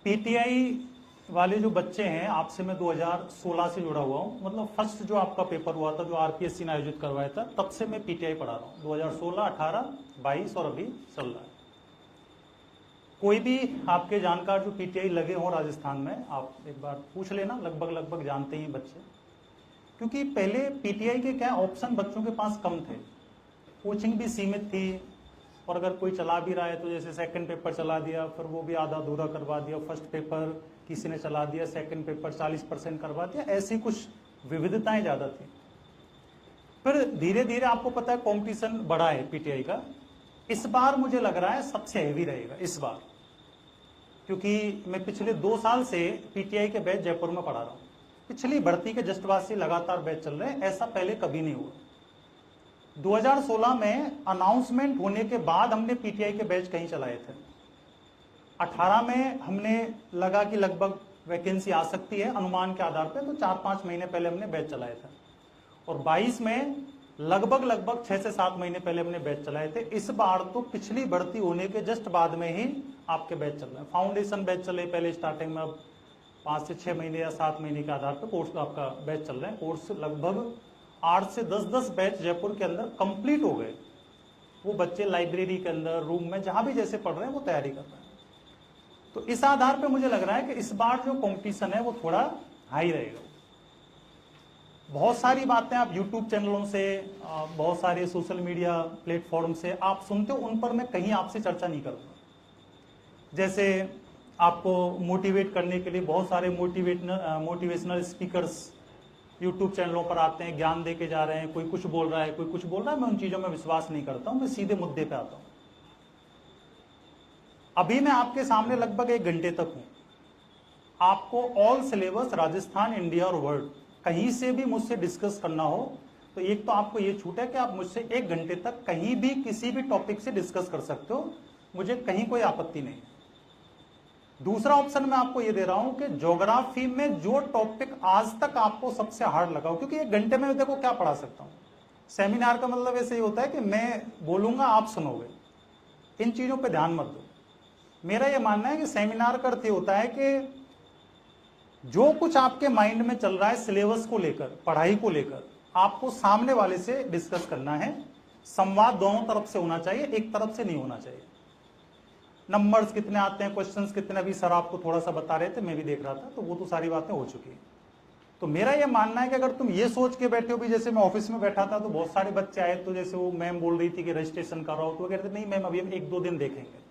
PTI वाले जो बच्चे हैं, आपसे मैं 2016 से जुड़ा हुआ हूँ। मतलब फर्स्ट जो आपका पेपर हुआ था, जो आरपीएससी ने आयोजित करवाया था, तब से मैं पीटीआई पढ़ा रहा हूँ। 2016, 18, 22 और अभी चल रहा है। कोई भी आपके जानकार जो पीटीआई लगे हों राजस्थान में, आप एक बार पूछ लेना, लगभग जानते ही बच्चे। क्योंकि पहले पीटीआई के क्या ऑप्शन बच्चों के पास कम थे, कोचिंग भी सीमित थी, और अगर कोई चला भी रहा है तो जैसे सेकंड पेपर चला दिया, फिर वो भी आधा अधूरा करवा दिया, फर्स्ट पेपर किसी ने चला दिया, सेकंड पेपर 40% करवा दिया, ऐसी कुछ विविधताएं ज़्यादा थी। फिर धीरे धीरे आपको पता है कंपटीशन बढ़ा है पीटीआई का। इस बार मुझे लग रहा है सबसे हैवी रहेगा इस बार, क्योंकि मैं पिछले 2 साल से पीटीआई के बैच जयपुर में पढ़ा रहा हूँ। पिछली भर्ती के जस्ट बाद से लगातार बैच चल रहे हैं, ऐसा पहले कभी नहीं हुआ। 2016 में अनाउंसमेंट होने के बाद हमने पीटीआई के बैच कहीं चलाए थे। 18 में हमने लगा कि लगभग वैकेंसी आ सकती है अनुमान के आधार पे, तो 4-5 महीने पहले हमने बैच चलाए थे। और 22 में लगभग 6 से 7 महीने पहले हमने बैच चलाए थे। इस बार तो पिछली भर्ती होने के जस्ट बाद में ही आपके बैच चल रहे हैं। फाउंडेशन बैच चले पहले स्टार्टिंग में, अब 5 से 6 महीने या 7 महीने के आधार पर कोर्स आपका बैच चल रहे हैं। कोर्स लगभग 8 से 10 बैच जयपुर के अंदर कंप्लीट हो गए। वो बच्चे लाइब्रेरी के अंदर, रूम में, जहां भी जैसे पढ़ रहे हैं वो तैयारी कर रहे हैं। तो इस आधार पे मुझे लग रहा है कि इस बार जो कंपटीशन है वो थोड़ा हाई रहेगा। बहुत सारी बातें आप यूट्यूब चैनलों से, बहुत सारे सोशल मीडिया प्लेटफॉर्म से आप सुनते हो, उन पर मैं कहीं आपसे चर्चा नहीं करूंगा। जैसे आपको मोटिवेट करने के लिए बहुत सारे मोटिवेशनल स्पीकर्स यूट्यूब चैनलों पर आते हैं, ज्ञान दे के जा रहे हैं, कोई कुछ बोल रहा है, कोई कुछ बोल रहा है। मैं उन चीजों में विश्वास नहीं करता हूं, मैं सीधे मुद्दे पे आता हूं। अभी मैं आपके सामने लगभग 1 घंटे तक हूं। आपको ऑल सिलेबस राजस्थान, इंडिया और वर्ल्ड कहीं से भी मुझसे डिस्कस करना हो तो एक तो आपको ये छूट है कि आप मुझसे 1 घंटे तक कहीं भी किसी भी टॉपिक से डिस्कस कर सकते हो, मुझे कहीं कोई आपत्ति नहीं। दूसरा ऑप्शन मैं आपको ये दे रहा हूं कि ज्योग्राफी में जो टॉपिक आज तक आपको सबसे हार्ड लगा हो, क्योंकि 1 घंटे में देखो क्या पढ़ा सकता हूं। सेमिनार का मतलब ऐसे ही होता है कि मैं बोलूंगा, आप सुनोगे। इन चीजों पे ध्यान मत दो। मेरा यह मानना है कि सेमिनार का अर्थ होता है कि जो कुछ आपके माइंड में चल रहा है सिलेबस को लेकर, पढ़ाई को लेकर, आपको सामने वाले से डिस्कस करना है। संवाद दोनों तरफ से होना चाहिए, एक तरफ से नहीं होना चाहिए। नंबर्स कितने आते हैं, क्वेश्चंस कितने, अभी सर आपको थोड़ा सा बता रहे थे, मैं भी देख रहा था, तो वो तो सारी बातें हो चुकी है। तो मेरा यह मानना है कि अगर तुम ये सोच के बैठे हो भी, जैसे मैं ऑफिस में बैठा था तो बहुत सारे बच्चे आए, तो जैसे वो मैम बोल रही थी कि रजिस्ट्रेशन कराओ, तो वो कहते नहीं मैम अभी हम 1-2 दिन देखेंगे।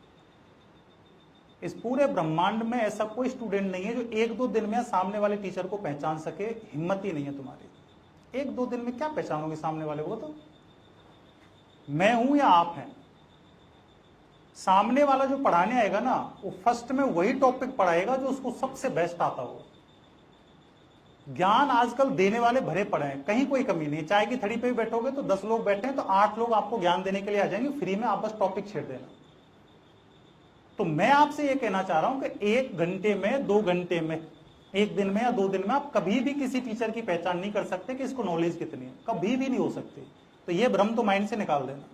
इस पूरे ब्रह्मांड में ऐसा कोई स्टूडेंट नहीं है जो 1-2 दिन में सामने वाले टीचर को पहचान सके। हिम्मत ही नहीं है तुम्हारी। 1-2 दिन में क्या पहचानोगे सामने वाले को? तो मैं हूं या आप हैं? सामने वाला जो पढ़ाने आएगा ना, वो फर्स्ट में वही टॉपिक पढ़ाएगा जो उसको सबसे बेस्ट आता हो। ज्ञान आजकल देने वाले भरे पड़े हैं, कहीं कोई कमी नहीं। चाय की थड़ी पे भी बैठोगे तो 10 लोग बैठे हैं तो 8 लोग आपको ज्ञान देने के लिए आ जाएंगे फ्री में, आप बस टॉपिक छेड़ देना। तो मैं आपसे ये कहना चाह रहा हूं कि 1 घंटे में, 2 घंटे में, 1 दिन में या 2 दिन में आप कभी भी किसी टीचर की पहचान नहीं कर सकते कि इसको नॉलेज कितनी है, कभी भी नहीं हो सकती। तो ये भ्रम तो माइंड से निकाल देना।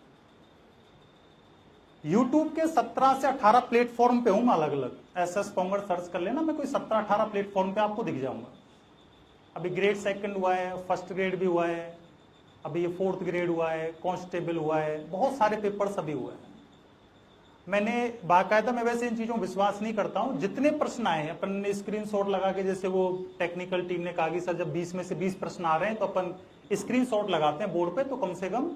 यूट्यूब के 17 से 18 प्लेटफॉर्म पे हूं अलग अलग। एसएस पोंगर सर्च कर लेना, मैं कोई 17-18 प्लेटफॉर्म पे आपको दिख जाऊंगा। अभी ग्रेड 2 हुआ है, फर्स्ट ग्रेड भी हुआ है, अभी ये 4th ग्रेड हुआ है, कांस्टेबल हुआ है, बहुत सारे पेपर सभी हुए हैं। मैंने बाकायदा, मैं वैसे इन चीजों में विश्वास नहीं करता हूं, जितने प्रश्न आए हैं अपन ने स्क्रीनशॉट लगा के, जैसे वो टेक्निकल टीम ने कहा कि सर जब 20 में से 20 प्रश्न आ रहे हैं तो अपन स्क्रीनशॉट लगाते हैं बोर्ड पे, तो कम से कम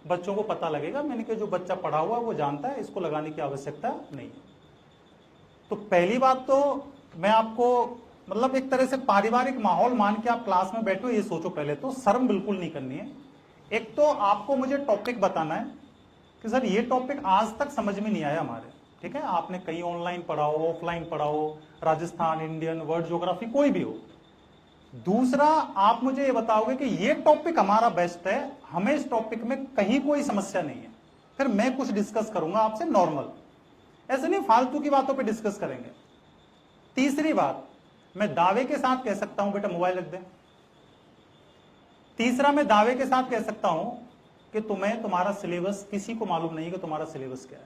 बच्चों को पता लगेगा। मैंने कहा जो बच्चा पढ़ा हुआ वो जानता है, इसको लगाने की आवश्यकता नहीं है। तो पहली बात तो मैं आपको मतलब एक तरह से पारिवारिक माहौल मान के आप क्लास में बैठो, ये सोचो पहले तो, शर्म बिल्कुल नहीं करनी है। एक तो आपको मुझे टॉपिक बताना है कि सर ये टॉपिक आज तक समझ में नहीं आया हमारे, ठीक है। आपने कहीं ऑनलाइन पढ़ा हो, ऑफलाइन पढ़ा हो, राजस्थान, इंडियन, वर्ल्ड ज्योग्राफी, कोई भी हो। दूसरा, आप मुझे ये बताओगे कि ये टॉपिक हमारा बेस्ट है, हमें इस टॉपिक में कहीं कोई समस्या नहीं है, फिर मैं कुछ डिस्कस करूंगा आपसे नॉर्मल, ऐसे नहीं फालतू की बातों पे डिस्कस करेंगे। तीसरी बात, मैं दावे के साथ कह सकता हूं बेटा मोबाइल रख दे। तीसरा, मैं दावे के साथ कह सकता हूं कि तुम्हें तुम्हारा सिलेबस किसी को मालूम नहीं है कि तुम्हारा सिलेबस क्या है।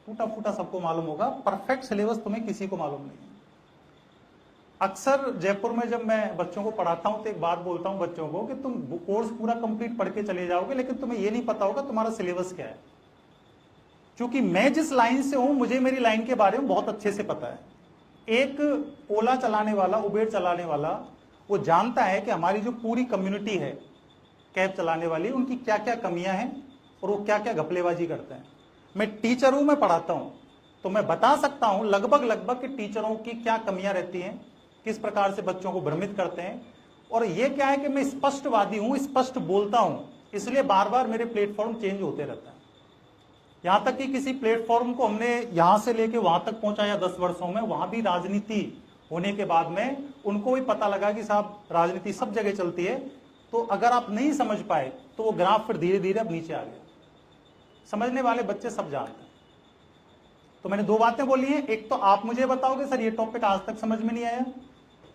टूटा फूटा सबको मालूम होगा, परफेक्ट सिलेबस तुम्हें किसी को मालूम नहीं है। अक्सर जयपुर में जब मैं बच्चों को पढ़ाता हूं तो एक बात बोलता हूं बच्चों को कि तुम कोर्स पूरा कंप्लीट पढ़ के चले जाओगे, लेकिन तुम्हें ये नहीं पता होगा तुम्हारा सिलेबस क्या है। क्योंकि मैं जिस लाइन से हूं, मुझे मेरी लाइन के बारे में बहुत अच्छे से पता है। एक ओला चलाने वाला, उबेर चलाने वाला, वो जानता है कि हमारी जो पूरी कम्युनिटी है कैब चलाने वाली, उनकी क्या क्या कमियां हैं और वो क्या क्या घपलेबाजी करते हैं। मैं टीचर हूं, मैं पढ़ाता हूं, तो मैं बता सकता हूं लगभग कि टीचरों की क्या कमियां रहती हैं, किस प्रकार से बच्चों को भ्रमित करते हैं। और ये क्या है कि मैं स्पष्टवादी हूं, स्पष्ट बोलता हूं, इसलिए बार बार मेरे प्लेटफॉर्म चेंज होते रहता है। यहां तक कि किसी प्लेटफॉर्म को हमने यहां से लेके वहां तक पहुंचाया 10 वर्षों में, वहां भी राजनीति होने के बाद में उनको भी पता लगा कि साहब राजनीति सब जगह चलती है। तो अगर आप नहीं समझ पाए तो वो ग्राफ फिर धीरे धीरे अब नीचे आ गया। समझने वाले बच्चे सब जानते हैं। तो मैंने 2 बातें बोली हैं। एक तो आप मुझे बताओगे सर ये टॉपिक आज तक समझ में नहीं आया,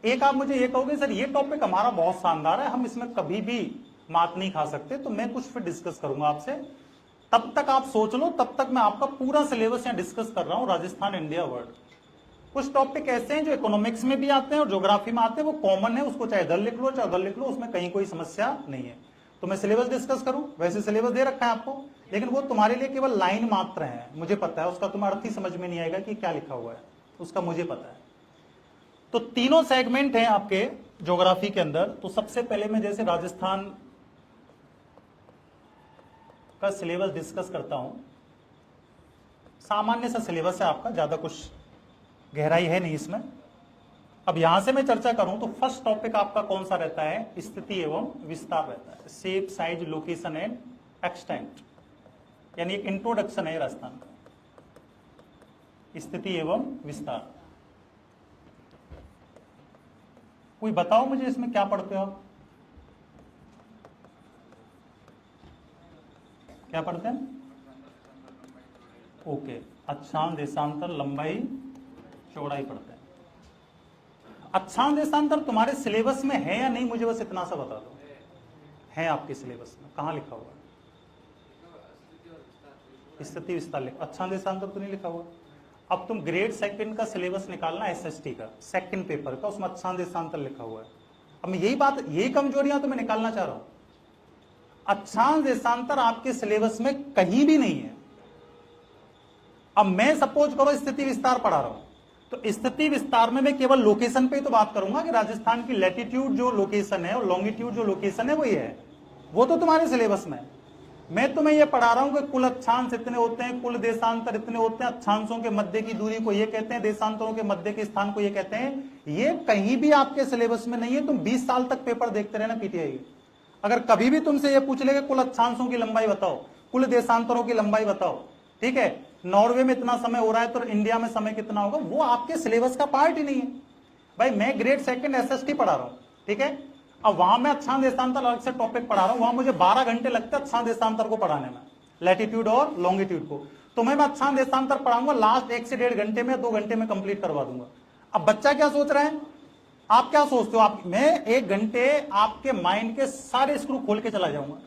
एक आप मुझे ये कहोगे सर ये टॉपिक हमारा बहुत शानदार है, हम इसमें कभी भी मात नहीं खा सकते। तो मैं कुछ फिर डिस्कस करूंगा आपसे, तब तक आप सोच लो, तब तक मैं आपका पूरा सिलेबस यहाँ डिस्कस कर रहा हूं, राजस्थान, इंडिया, वर्ल्ड। कुछ टॉपिक ऐसे हैं जो इकोनॉमिक्स में भी आते हैं और ज्योग्राफी में आते हैं, वो कॉमन है, उसको चाहे इधर लिख लो चाहे उधर लिख लो, उसमें कहीं कोई समस्या नहीं है। तो मैं सिलेबस डिस्कस करूं, वैसे सिलेबस दे रखा है आपको, लेकिन वो तुम्हारे लिए केवल लाइन मात्र है। मुझे पता है उसका तुम्हें अर्थ ही समझ में नहीं आएगा कि क्या लिखा हुआ है, उसका मुझे पता है। तो तीनों सेगमेंट हैं आपके ज्योग्राफी के अंदर। तो सबसे पहले मैं जैसे राजस्थान का सिलेबस डिस्कस करता हूं। सामान्य सा सिलेबस है आपका, ज्यादा कुछ गहराई है नहीं इसमें। अब यहां से मैं चर्चा करूं तो फर्स्ट टॉपिक आपका कौन सा रहता है? स्थिति एवं विस्तार रहता है। Shape, size, location and extent, यानी एक इंट्रोडक्शन है राजस्थान का। स्थिति एवं विस्तार। कोई बताओ मुझे इसमें क्या पढ़ते हो आप? क्या पढ़ते हैं? ओके, अक्षांश, देशांतर, लंबाई, चौड़ाई पढ़ते हैं। अक्षांश देशांतर तुम्हारे सिलेबस में है या नहीं, मुझे बस इतना सा बता दो। है आपके सिलेबस में? कहां लिखा हुआ है? स्थिति विस्तार लिखा, अक्षांश देशांतर तो नहीं लिखा हुआ। अब तुम ग्रेड 2 का सिलेबस निकालना, एसएसटी का सेकंड पेपर का, उसमें अक्षांश देशांतर लिखा हुआ है। अब मैं यही कमजोरियां तो मैं निकालना चाह रहा हूं। अक्षांश देशांतर आपके सिलेबस में कहीं भी नहीं है। अब मैं सपोज करो स्थिति विस्तार पढ़ा रहा हूं, तो स्थिति विस्तार में मैं केवल लोकेशन पे ही तो बात करूंगा कि राजस्थान की लैटिट्यूड जो लोकेशन है और लॉन्गिट्यूड जो लोकेशन है वो ये है, वो तो तुम्हारे सिलेबस में है। मैं तुम्हें ये पढ़ा रहा हूं कि कुल अक्षांश इतने होते हैं, कुल देशांतर इतने होते हैं, अक्षांशों के मध्य की दूरी को ये कहते हैं, देशांतरों के मध्य के स्थान को ये कहते हैं। ये कहीं भी आपके सिलेबस में नहीं है। तुम 20 साल तक पेपर देखते रहना पीटीआई के, अगर कभी भी तुमसे ये पूछ लेगा कुल अक्षांशों की लंबाई बताओ, कुल देशांतरों की लंबाई बताओ, ठीक है, नॉर्वे में इतना समय हो रहा है तो इंडिया में समय कितना होगा, वो आपके सिलेबस का पार्ट ही नहीं है। भाई मैं ग्रेड 2 एसएसटी पढ़ा रहा हूं, ठीक है, अब वहां मैं अक्षांश देशांतर अलग से टॉपिक पढ़ा रहा हूं, वहां मुझे 12 घंटे लगते हैं अक्षांश देशांतर को पढ़ाने में, लैटिट्यूड और लॉन्गिट्यूड को। तो मैं अक्षांश देशांतर पढ़ाऊंगा, लास्ट 1 से 1.5 घंटे में, 2 घंटे में कंप्लीट करवा दूंगा। अब बच्चा क्या सोच रहा है, आप क्या सोचते हो? मैं 1 घंटे आपके माइंड के सारे स्क्रू खोल के चला जाऊंगा।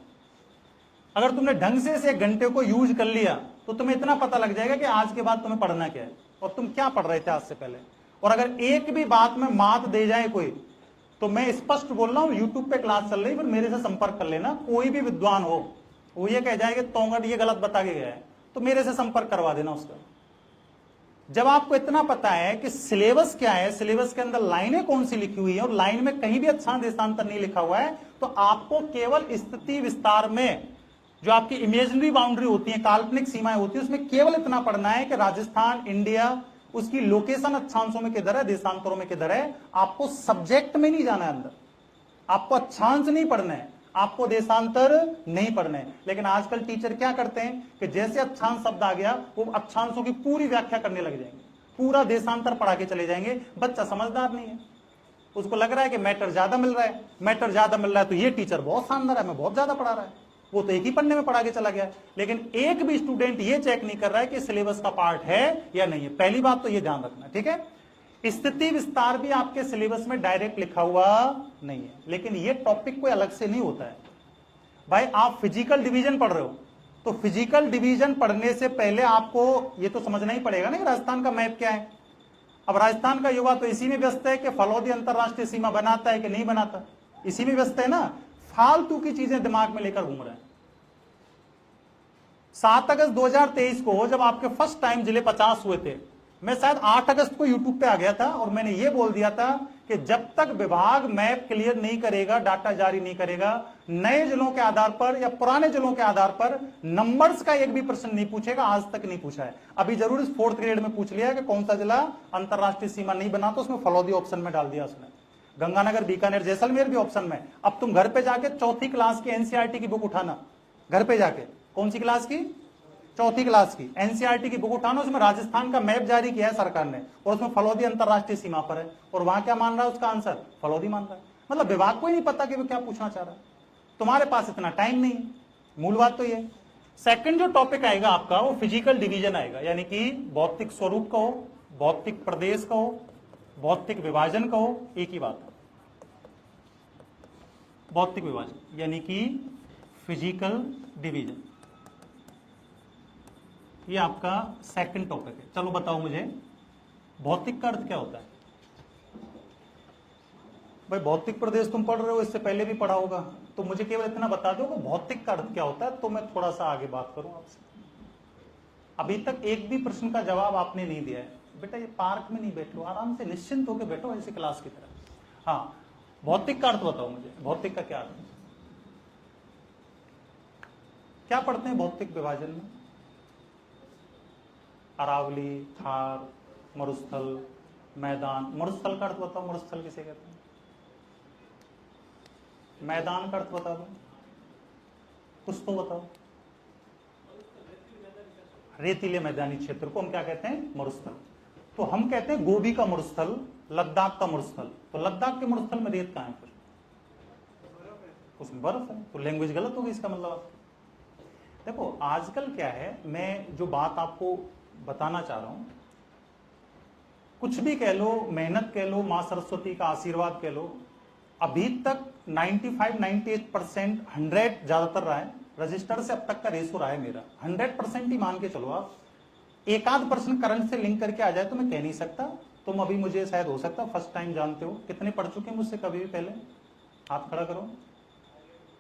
अगर तुमने ढंग से इस 1 घंटे को यूज कर लिया तो तुम्हें इतना पता लग जाएगा कि आज के बाद तुम्हें पढ़ना क्या है और तुम क्या पढ़ रहे थे आज से पहले। और अगर एक भी बात में मात दे जाए कोई, तो मैं स्पष्ट बोल रहा हूं, यूट्यूब पे क्लास चल रही, फिर मेरे से संपर्क कर लेना। कोई भी विद्वान हो वो ये कह जाएगा तोंगड़ ये गलत बता के गया है, तो मेरे से संपर्क करवा देना उसका। जब आपको इतना पता है कि सिलेबस क्या है, सिलेबस के अंदर लाइनें कौन सी लिखी हुई है और लाइन में कहीं भी अक्षांश देशांतर नहीं लिखा हुआ है, तो आपको केवल स्थिति विस्तार में जो आपकी इमेजिनरी बाउंड्री होती है, काल्पनिक सीमाएं होती है, उसमें केवल इतना पढ़ना है कि राजस्थान, इंडिया, उसकी लोकेशन अक्षांशों में किधर है, देशांतरों में किधर है। आपको सब्जेक्ट में नहीं जाना है अंदर, आपको अक्षांश नहीं पढ़ना है, आपको देशांतर नहीं पढ़ना है। लेकिन आजकल टीचर क्या करते हैं कि जैसे अक्षांश शब्द आ गया वो अक्षांशों की पूरी व्याख्या करने लग जाएंगे, पूरा देशांतर पढ़ा के चले जाएंगे। बच्चा समझदार नहीं है, उसको लग रहा है कि मैटर ज्यादा मिल रहा है, मैटर ज्यादा मिल रहा है तो ये टीचर बहुत शानदार है, मैं बहुत ज्यादा पढ़ा रहा है, वो तो एक ही पढ़ने में पढ़ा के चला गया। लेकिन एक भी स्टूडेंट ये चेक नहीं कर रहा है कि सिलेबस का पार्ट है या नहीं है। पहली बात तो ये ध्यान रखना, ठीक है। स्थिति विस्तार भी आपके सिलेबस में डायरेक्ट लिखा हुआ नहीं है, लेकिन ये टॉपिक कोई अलग से नहीं होता है। भाई आप फिजिकल डिवीजन पढ़ रहे हो, तो फिजिकल डिवीजन पढ़ने से पहले आपको ये तो समझना ही पड़ेगा ना कि राजस्थान का मैप क्या है। अब राजस्थान का युवा तो इसी में व्यस्त है कि फलौदी अंतरराष्ट्रीय सीमा बनाता है कि नहीं बनाता, इसी में व्यस्त है ना, फालतू की चीजें दिमाग में लेकर घूम रहे हैं। 7 अगस्त 2023 को जब आपके फर्स्ट टाइम जिले 50 हुए थे, मैं शायद 8 अगस्त को यूट्यूब पे आ गया था और मैंने ये बोल दिया था कि जब तक विभाग मैप क्लियर नहीं करेगा, डाटा जारी नहीं करेगा, नए जिलों के आधार पर या पुराने जिलों के आधार पर नंबर्स का एक भी प्रश्न नहीं पूछेगा। आज तक नहीं पूछा है। अभी जरूर इस 4th ग्रेड में पूछ लिया कि कौन सा जिला अंतरराष्ट्रीय सीमा नहीं बना, तो उसमें फलौदी ऑप्शन में डाल दिया उसने, गंगानगर, बीकानेर, जैसलमेर भी ऑप्शन में। अब तुम घर पे जाके 4th क्लास की एनसीईआरटी की बुक उठाना, घर पे जाके, कौन सी क्लास की, 4th क्लास की एनसीईआरटी की बुक उठाना, उसमें राजस्थान का मैप जारी किया है सरकार ने और उसमें फलौदी अंतरराष्ट्रीय सीमा पर है, और वहां क्या मान रहा है उसका आंसर, फलौदी मान रहा है। मतलब विभाग को ही नहीं पता कि वो क्या पूछना चाह रहा है, तुम्हारे पास इतना टाइम नहीं है। मूल बात तो ये। सेकंड जो टॉपिक आएगा आपका वो फिजिकल डिवीजन आएगा, यानी कि भौतिक स्वरूप का हो, भौतिक प्रदेश का हो, भौतिक विभाजन का हो, एक ही बात है, भौतिक विभाजन यानी कि फिजिकल डिवीजन। ये आपका सेकंड टॉपिक है। चलो बताओ मुझे भौतिक का अर्थ क्या होता है। भाई भौतिक प्रदेश तुम पढ़ रहे हो, इससे पहले भी पढ़ा होगा, तो मुझे केवल इतना बता दो कि भौतिक का अर्थ क्या होता है, तो मैं थोड़ा सा आगे बात करूं आपसे। अभी तक एक भी प्रश्न का जवाब आपने नहीं दिया है। बेटा ये पार्क में नहीं बैठो, आराम से निश्चिंत होकर बैठो ऐसी क्लास की तरह। हाँ, भौतिक का अर्थ बताओ मुझे, भौतिक का क्या अर्थ है, क्या पढ़ते हैं भौतिक विभाजन में। अरावली, थार, मरुस्थल, मैदान। मरुस्थल का अर्थ बताओ, मरुस्थल किसे कहते हैं। मैदान का अर्थ बता दो, कुछ तो बताओ। रेतीले मैदानी क्षेत्र को हम क्या कहते हैं, मरुस्थल। तो हम कहते हैं गोबी का मरुस्थल, लद्दाख का मरुस्थल। तो लद्दाख के मरुस्थल में रेत कहां है, फिर उसमें बर्फ है, तो लैंग्वेज गलत होगी इसका मतलब। देखो आजकल क्या है, मैं जो बात आपको बताना चाह रहा हूं, कुछ भी कह लो, मेहनत कह लो, मां सरस्वती का आशीर्वाद कह लो, अभी तक 95-98% 100 ज्यादातर रहा है, रजिस्टर से अब तक का रेशो रहा है मेरा 100% ही मान के चलो आप। एक आध % करंट से लिंक करके आ जाए तो मैं कह नहीं सकता। तुम अभी मुझे शायद हो सकता फर्स्ट टाइम जानते हो, कितने पढ़ चुके हैं मुझसे कभी भी पहले, हाथ खड़ा करो।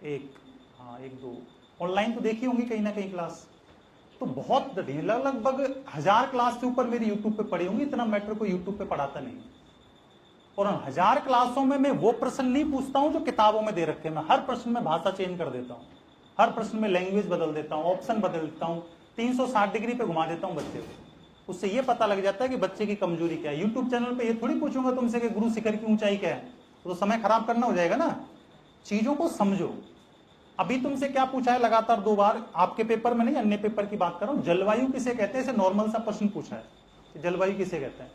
एक, हाँ 1-2, ऑनलाइन तो देखी होंगी कहीं ना कहीं क्लास, तो बहुत लगभग 1000 क्लास से ऊपर मेरी यूट्यूब पे पढ़ी होंगी। इतना मैटर को यूट्यूब पे पढ़ाता नहीं, और 1000 क्लासों में मैं वो प्रश्न नहीं पूछता हूं जो किताबों में दे रखे हैं। मैं हर प्रश्न में भाषा चेंज कर देता हूं, हर प्रश्न में लैंग्वेज बदल देता हूं, ऑप्शन बदल देता हूं, 360 डिग्री पे घुमा देता हूं बच्चे को। उससे ये पता लग जाता है कि बच्चे की कमजोरी क्या है। यूट्यूब चैनल पे ये थोड़ी पूछूंगा तुमसे कि गुरु शिखर की ऊंचाई क्या है, तो समय खराब करना हो जाएगा ना। चीजों को समझो। अभी तुमसे क्या पूछा है लगातार 2 बार, आपके पेपर में नहीं, अन्य पेपर की बात कर रहा हूं, जलवायु किसे कहते हैं, इसे नॉर्मल सा प्रश्न पूछा है, जलवायु किसे कहते हैं।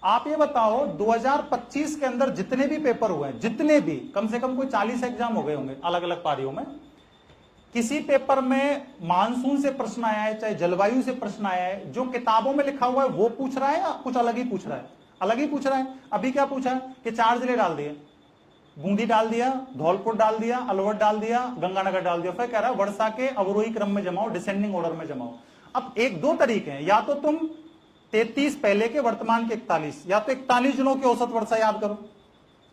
आप ये बताओ 2025 के अंदर जितने भी पेपर हुए हैं, जितने भी, कम से कम कोई 40 एग्जाम हो गए होंगे अलग अलग पारियों में, किसी पेपर में मानसून से प्रश्न आया है, चाहे जलवायु से प्रश्न आया है, जो किताबों में लिखा हुआ है वो पूछ रहा है या कुछ अलग ही पूछ रहा है, अलग ही पूछ रहा है। अभी क्या पूछा है कि 4 जिले डाल दिए, बूंदी डाल दिया, धौलपुर डाल दिया, अलवर डाल दिया, गंगानगर डाल दिया, फिर कह रहा है वर्षा के अवरोही क्रम में जमाओ, डिसेंडिंग ऑर्डर में जमाओ। अब 1-2 तरीके हैं, या तो तुम 33 पहले के, वर्तमान के 41, या तो 41 जिलों की औसत वर्षा याद करो,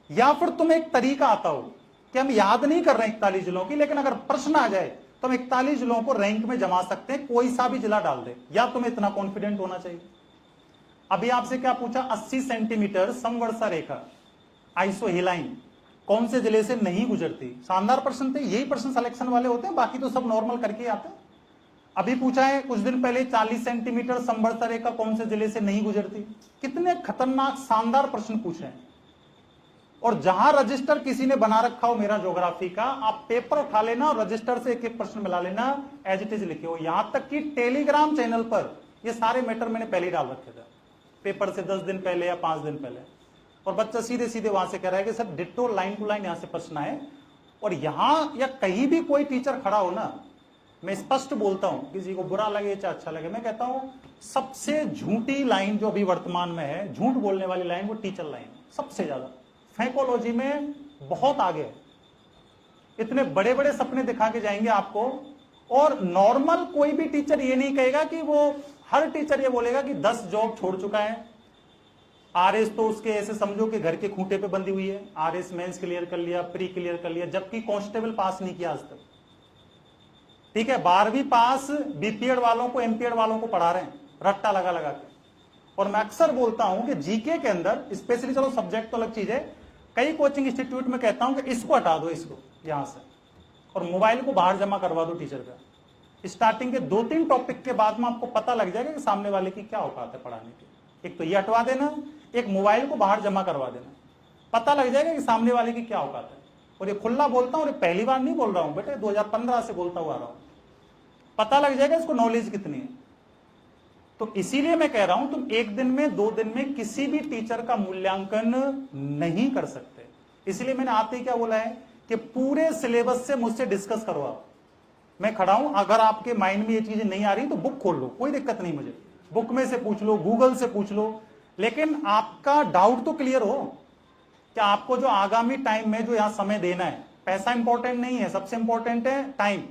या फिर तुम्हें एक तरीका आता हो कि हम याद नहीं कर रहे हैं 41 जिलों की, लेकिन अगर प्रश्न आ जाए तो हम 41 जिलों को रैंक में जमा सकते हैं, कोई सा भी जिला डाल दे, या तुम्हें इतना कॉन्फिडेंट होना चाहिए। अभी आपसे क्या पूछा, 80 सेंटीमीटर समवर्षा रेखा आइसोहेलाइन कौन से जिले से नहीं गुजरती। शानदार प्रश्न थे, यही प्रश्न सिलेक्शन वाले होते हैं, बाकी तो सब नॉर्मल करके आते हैं। अभी पूछा है कुछ दिन पहले 40 सेंटीमीटर समवर्षा रेखा कौन से जिले से नहीं गुजरती। कितने खतरनाक शानदार प्रश्न पूछे हैं। और जहां रजिस्टर किसी ने बना रखा हो मेरा ज्योग्राफी का, आप पेपर उठा लेना और रजिस्टर से एक एक प्रश्न मिला लेना, एज इट इज लिखे हो। यहां तक कि टेलीग्राम चैनल पर ये सारे मैटर मैंने पहले ही डाल रखे थे, पेपर से 10 दिन पहले या 5 दिन पहले, और बच्चा सीधे सीधे वहां से कह रहा है कि sir ditto line to line यहां से प्रश्न आए। और यहां या कहीं भी कोई टीचर खड़ा हो ना, मैं स्पष्ट बोलता हूं, किसी को बुरा लगे चाहे अच्छा लगे, मैं कहता हूं सबसे झूठी लाइन जो अभी वर्तमान में है, झूठ बोलने वाली लाइन, वो टीचर लाइन सबसे ज्यादा साइकोलॉजी में बहुत आगे है। इतने बड़े बड़े सपने दिखा के जाएंगे आपको। और नॉर्मल कोई भी टीचर ये नहीं कहेगा कि वो, हर टीचर ये बोलेगा कि 10 जॉब छोड़ चुका है, आरएस तो उसके ऐसे समझो कि घर के खूंटे पे बंधी हुई है, आरएस मेंस क्लियर कर लिया, प्री क्लियर कर लिया, जबकि कांस्टेबल पास नहीं किया आज तक। ठीक है, 12वीं पास बीपीएड वालों को, एमपीएड वालों को पढ़ा रहे हैं रट्टा लगा लगा के। और मैं अक्सर बोलता हूं कि जीके के अंदर स्पेशली, चलो सब्जेक्ट तो अलग चीज है, कई कोचिंग इंस्टीट्यूट में कहता हूं कि इसको हटा दो, इसको यहां से, और मोबाइल को बाहर जमा करवा दो टीचर का। स्टार्टिंग के 2-3 टॉपिक के बाद में आपको पता लग जाएगा कि सामने वाले की क्या औकात है पढ़ाने की। एक तो ये हटवा देना, एक मोबाइल को बाहर जमा करवा देना, पता लग जाएगा कि सामने वाले की क्या औकात है। और ये खुला बोलता हूं, और ये पहली बार नहीं बोल रहा हूं बेटे, 2015 से बोलता हुआ आ रहा हूं, पता लग जाएगा इसको नॉलेज कितनी है। तो इसीलिए मैं कह रहा हूं, तुम 1 दिन में 2 दिन में किसी भी टीचर का मूल्यांकन नहीं कर सकते। इसलिए मैंने आते ही क्या बोला है कि पूरे सिलेबस से मुझसे डिस्कस करो आप, मैं खड़ा हूं। अगर आपके माइंड में ये चीजें नहीं आ रही तो बुक खोल लो, कोई दिक्कत नहीं मुझे, बुक में से पूछ लो, गूगल से पूछ लो, लेकिन आपका डाउट तो क्लियर हो कि आपको जो आगामी टाइम में जो यहां समय देना है, पैसा इंपॉर्टेंट नहीं है, सबसे इंपॉर्टेंट है टाइम।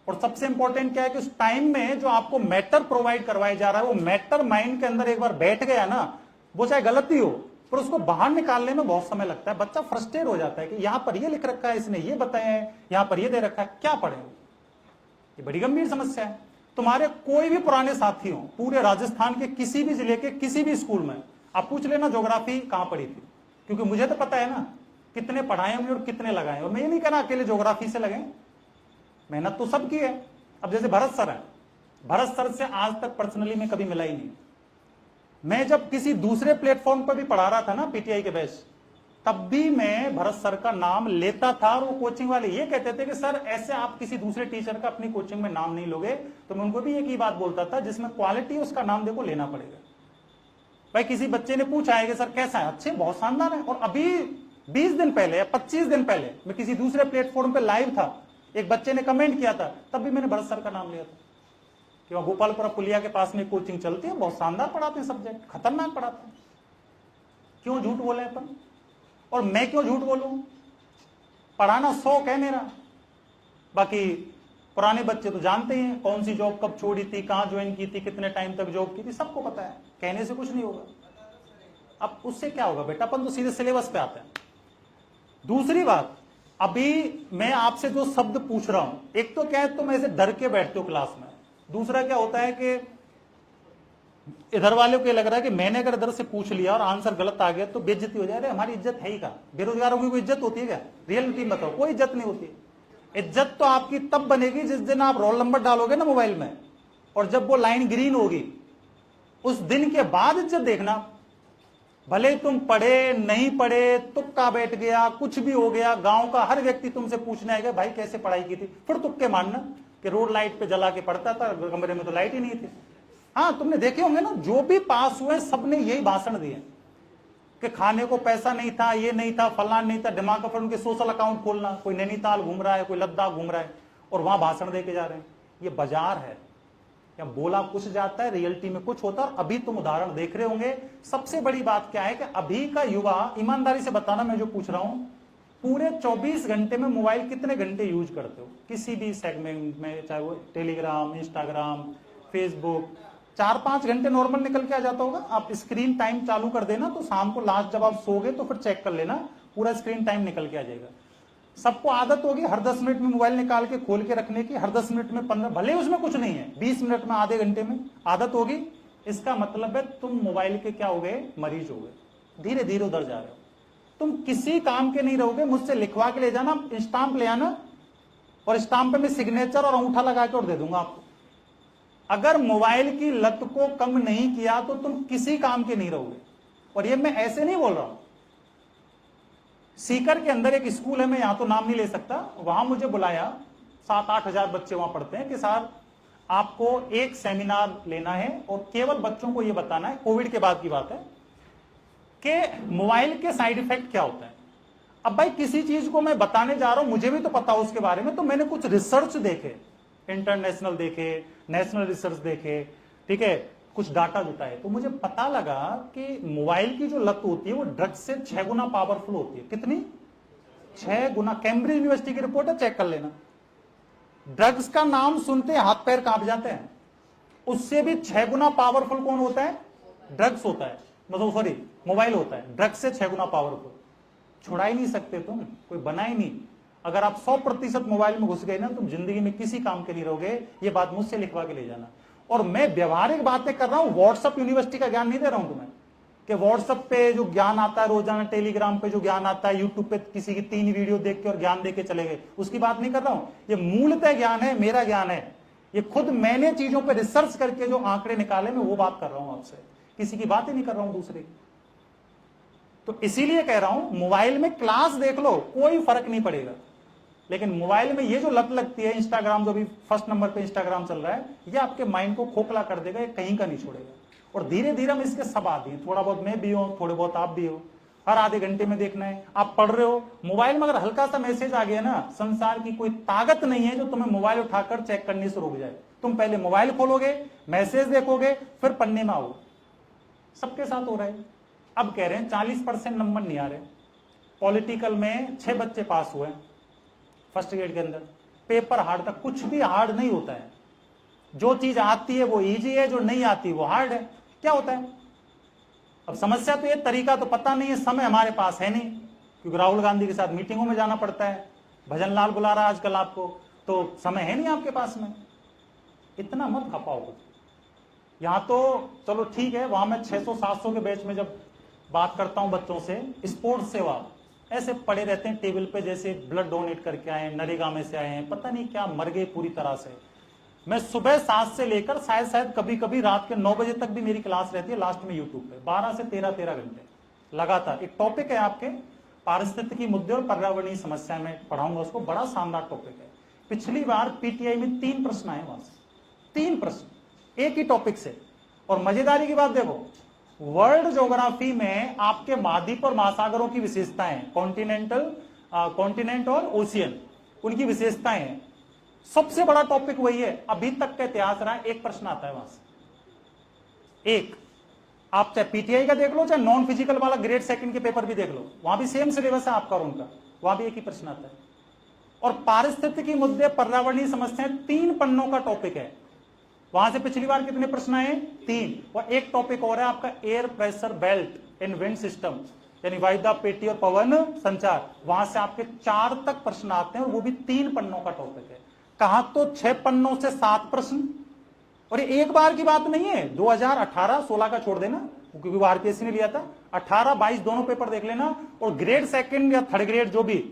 और सबसे इंपॉर्टेंट क्या है कि उस टाइम में जो आपको मैटर प्रोवाइड करवाया जा रहा है, वो मैटर माइंड के अंदर एक बार बैठ गया ना, वो चाहे गलती हो, पर उसको बाहर निकालने में बहुत समय लगता है। बच्चा फ्रस्ट्रेट हो जाता है कि यहां पर ये लिख रखा है, इसने ये बताया है, यहां पर ये दे रखा है, क्या पढ़े। ये बड़ी गंभीर समस्या है। तुम्हारे कोई भी पुराने साथी हो, पूरे राजस्थान के किसी भी जिले के किसी भी स्कूल में, आप पूछ लेना ज्योग्राफी कहां पढ़ी थी, क्योंकि मुझे तो पता है ना कितने पढ़ाए हमने और कितने लगाए। और मैं ये नहीं कहना अकेले ज्योग्राफी से लगे, मेहनत तो सबकी है। अब जैसे भरत सर है, भरत सर से आज तक पर्सनली मैं कभी मिला ही नहीं। मैं जब किसी दूसरे प्लेटफॉर्म पर भी पढ़ा रहा था ना, पीटीआई के बैच, तब भी मैं भरत सर का नाम लेता था। और वो कोचिंग वाले ये कहते थे कि सर ऐसे आप किसी दूसरे टीचर का अपनी कोचिंग में नाम नहीं लोगे। तो मैं उनको भी एक ही बात बोलता था, जिसमें क्वालिटी है उसका नाम देखो, लेना पड़ेगा। भाई किसी बच्चे ने पूछा है कि सर कैसा है, अच्छे बहुत शानदार है। और अभी 20 दिन पहले या 25 दिन पहले मैं किसी दूसरे प्लेटफॉर्म पे लाइव था, एक बच्चे ने कमेंट किया था, तब भी मैंने भरत सर का नाम लिया था कि वहां गोपालपुरा पुलिया के पास में कोचिंग चलती है, बहुत शानदार पढ़ाते हैं, सब्जेक्ट खतरनाक पढ़ाते हैं। क्यों झूठ बोले अपन, और मैं क्यों झूठ बोलूं, पढ़ाना शौक है मेरा। बाकी पुराने बच्चे तो जानते ही हैं कौन सी जॉब कब छोड़ी थी, कहां ज्वाइन की थी, कितने टाइम तक जॉब की थी, सबको पता है, कहने से कुछ नहीं होगा। अब उससे क्या होगा बेटा, अपन तो सीधे सिलेबस पे आते हैं। दूसरी बात, अभी मैं आपसे जो शब्द पूछ रहा हूं, एक तो क्या है तुम ऐसे डर के बैठते हो क्लास में, दूसरा क्या होता है कि इधर वालों को लग रहा है कि मैंने अगर इधर से पूछ लिया और आंसर गलत आ गया तो बेइज्जती हो जाए। अरे हमारी इज्जत है ही कहां, बेरोजगारों की कोई इज्जत होती है क्या, रियलिटी बताओ, कोई इज्जत नहीं होती। इज्जत तो आपकी तब बनेगी जिस दिन आप रोल नंबर डालोगे ना मोबाइल में, और जब वो लाइन ग्रीन होगी उस दिन के बाद इज्जत देखना। भले तुम पढ़े नहीं पढ़े, तुक्का बैठ गया, कुछ भी हो गया, गांव का हर व्यक्ति तुमसे पूछने आएगा भाई कैसे पढ़ाई की थी, फिर तुक्के मानना कि रोड लाइट पे जला के पढ़ता था, कमरे में तो लाइट ही नहीं थी। हाँ तुमने देखे होंगे ना, जो भी पास हुए सबने यही भाषण दिए कि खाने को पैसा नहीं था, ये नहीं था, फलान नहीं था, दिमाग पर उनके सोशल अकाउंट खोलना, कोई नैनीताल घूम रहा है, कोई लद्दाख घूम रहा है और वहां भाषण दे के जा रहे हैं। ये बाजार है, या बोला कुछ जाता है, रियलिटी में कुछ होता है। अभी तुम उदाहरण देख रहे होंगे। सबसे बड़ी बात क्या है कि अभी का युवा, ईमानदारी से बताना मैं जो पूछ रहा हूं, पूरे 24 घंटे में मोबाइल कितने घंटे यूज करते हो किसी भी सेगमेंट में, चाहे वो टेलीग्राम, इंस्टाग्राम, फेसबुक, 4-5 घंटे नॉर्मल निकल के आ जाता होगा। आप स्क्रीन टाइम चालू कर देना तो शाम को लास्ट जब आप सोगे तो फिर चेक कर लेना, पूरा स्क्रीन टाइम निकल के आ जाएगा। सबको आदत होगी हर 10 मिनट में मोबाइल निकाल के खोल के रखने की, हर 10 मिनट में 15, भले उसमें कुछ नहीं है, 20 मिनट में, आधे घंटे में आदत होगी। इसका मतलब है तुम मोबाइल के क्या हो गए, मरीज हो गए, धीरे धीरे उधर जा रहे हो। तुम किसी काम के नहीं रहोगे। मुझसे लिखवा के ले जाना, स्टाम्प ले आना, और स्टाम्प पे मैं सिग्नेचर और अंगूठा लगा के और दे दूंगा आपको। अगर मोबाइल की लत को कम नहीं किया तो तुम किसी काम के नहीं रहोगे। और ये मैं ऐसे नहीं बोल रहा हूं। सीकर के अंदर एक स्कूल है, मैं यहां तो नाम नहीं ले सकता, वहां मुझे बुलाया, 7-8 हजार बच्चे वहां पढ़ते हैं, कि सर आपको एक सेमिनार लेना है और केवल बच्चों को यह बताना है, कोविड के बाद की बात है, कि मोबाइल के साइड इफेक्ट क्या होता है। अब भाई किसी चीज को मैं बताने जा रहा हूं, मुझे भी तो पता हो उसके बारे में, तो मैंने कुछ रिसर्च देखे, इंटरनेशनल देखे, नेशनल रिसर्च देखे, ठीक है, कुछ डाटा जुटाए, तो मुझे पता लगा कि मोबाइल की जो लत होती है वो ड्रग्स से 6 गुना पावरफुल होती है। कितनी? 6 गुना। कैम्ब्रिज यूनिवर्सिटी की रिपोर्ट है, चेक कर लेना। ड्रग्स का नाम सुनते हाथ पैर कांप जाते हैं, उससे भी 6 गुना पावरफुल कौन होता है? ड्रग्स होता है। मतलब सॉरी मोबाइल होता है ड्रग से 6 गुना पावरफुल, छुड़ा ही नहीं सकते तुम, कोई बना ही नहीं। अगर आप 100% मोबाइल में घुस गए ना, तुम जिंदगी में किसी काम के नहीं रहोगे। ये बात मुझसे लिखवा के ले जाना। और मैं व्यवहारिक बातें कर रहा हूं, व्हाट्सएप यूनिवर्सिटी का ज्ञान नहीं दे रहा हूं तुम्हें कि व्हाट्सएप पे जो ज्ञान आता है रोजाना, टेलीग्राम पे जो ज्ञान आता है, यूट्यूब पे किसी की 3 वीडियो देख के और ज्ञान दे के चले गए, उसकी बात नहीं कर रहा हूं। ये मूलतः ज्ञान है, मेरा ज्ञान है, ये खुद मैंने चीजों पर रिसर्च करके जो आंकड़े निकाले मैं वो बात कर रहा हूं आपसे, किसी की बात ही नहीं कर रहा हूं दूसरे की। तो इसीलिए कह रहा हूं मोबाइल में क्लास देख लो, कोई फर्क नहीं पड़ेगा, लेकिन मोबाइल में ये जो लत लगती है, इंस्टाग्राम जो भी फर्स्ट नंबर पे इंस्टाग्राम चल रहा है, ये आपके माइंड को खोखला कर देगा, ये कहीं का नहीं छोड़ेगा। और धीरे धीरे हम इसके सब आदि हैं, थोड़ा बहुत मैं भी हूं, थोड़े बहुत आप भी हो, हर आधे घंटे में देखना है। आप पढ़ रहे हो मोबाइल में, अगर हल्का सा मैसेज आ गया ना, संसार की कोई ताकत नहीं है जो तुम्हें मोबाइल उठाकर चेक करने से रोक जाए। तुम पहले मोबाइल खोलोगे, मैसेज देखोगे, फिर पढ़ने में आओगे। सबके साथ हो रहा है। अब कह रहे हैं 40% नंबर नहीं आ रहे। पॉलिटिकल में 6 बच्चे पास हुए फर्स्ट ग्रेड के अंदर, पेपर हार्ड था। कुछ भी हार्ड नहीं होता है, जो चीज आती है वो इजी है, जो नहीं आती वो हार्ड है। क्या होता है अब समस्या? तो ये तरीका तो पता नहीं है, समय हमारे पास है नहीं, क्योंकि राहुल गांधी के साथ मीटिंगों में जाना पड़ता है, भजन लाल बुला रहा है आजकल आपको, तो समय है नहीं आपके पास में। इतना मत खपाओ। यहां तो चलो ठीक है, वहां मैं 600-700 के बैच में जब बात करता हूं बच्चों से, स्पोर्ट्स सेवा ऐसे पड़े रहते हैं टेबल पे, जैसे ब्लड डोनेट करके आए हैं, नरेगा में से आए हैं, पता नहीं क्या मर गए पूरी तरह से। मैं सुबह 7 से लेकर शायद कभी कभी रात के 9 बजे तक भी मेरी क्लास रहती है लास्ट में यूट्यूब पे, 12 से 13 घंटे लगातार। एक टॉपिक है आपके पारिस्थितिकी मुद्दे और पर्यावरणीय समस्या में पढ़ाऊंगा उसको, बड़ा शानदार टॉपिक है। पिछली बार पीटीआई में 3 प्रश्न आए वहां से, 3 प्रश्न एक ही टॉपिक से। और मजेदारी की बात देखो, वर्ल्ड ज्योग्राफी में आपके महाद्वीप और महासागरों की विशेषताएं, कॉन्टिनेंट और ओशियन, उनकी विशेषताएं हैं। सबसे बड़ा टॉपिक वही है, अभी तक का इतिहास रहा है। एक प्रश्न आता है वहां से, एक। आप चाहे पीटीआई का देख लो, चाहे नॉन फिजिकल वाला ग्रेड 2 के पेपर भी देख लो, वहां भी सेम सिलेबस है आपका और उनका, वहां भी एक ही प्रश्न आता है। और पारिस्थितिकी मुद्दे पर्यावरणीय समस्याएं 3 पन्नों का टॉपिक है। वहां से पिछली बार कितने प्रश्न आए? 3। और एक टॉपिक और है आपका air pressure belt in wind system, यानी वायुदा पेटी और पवन संचार। वहां से आपके 4 तक प्रश्न आते हैं, और वो भी 3 पन्नों का टॉपिक है। कहा तो 6 पन्नों से 7 प्रश्न। और ये एक बार की बात नहीं है, 2018-16 का छोड़ देना, क्योंकि वो आरपीएससी ने लिया था। 18-22 दोनों पेपर देख लेना, और ग्रेड 2 या 3rd ग्रेड जो भी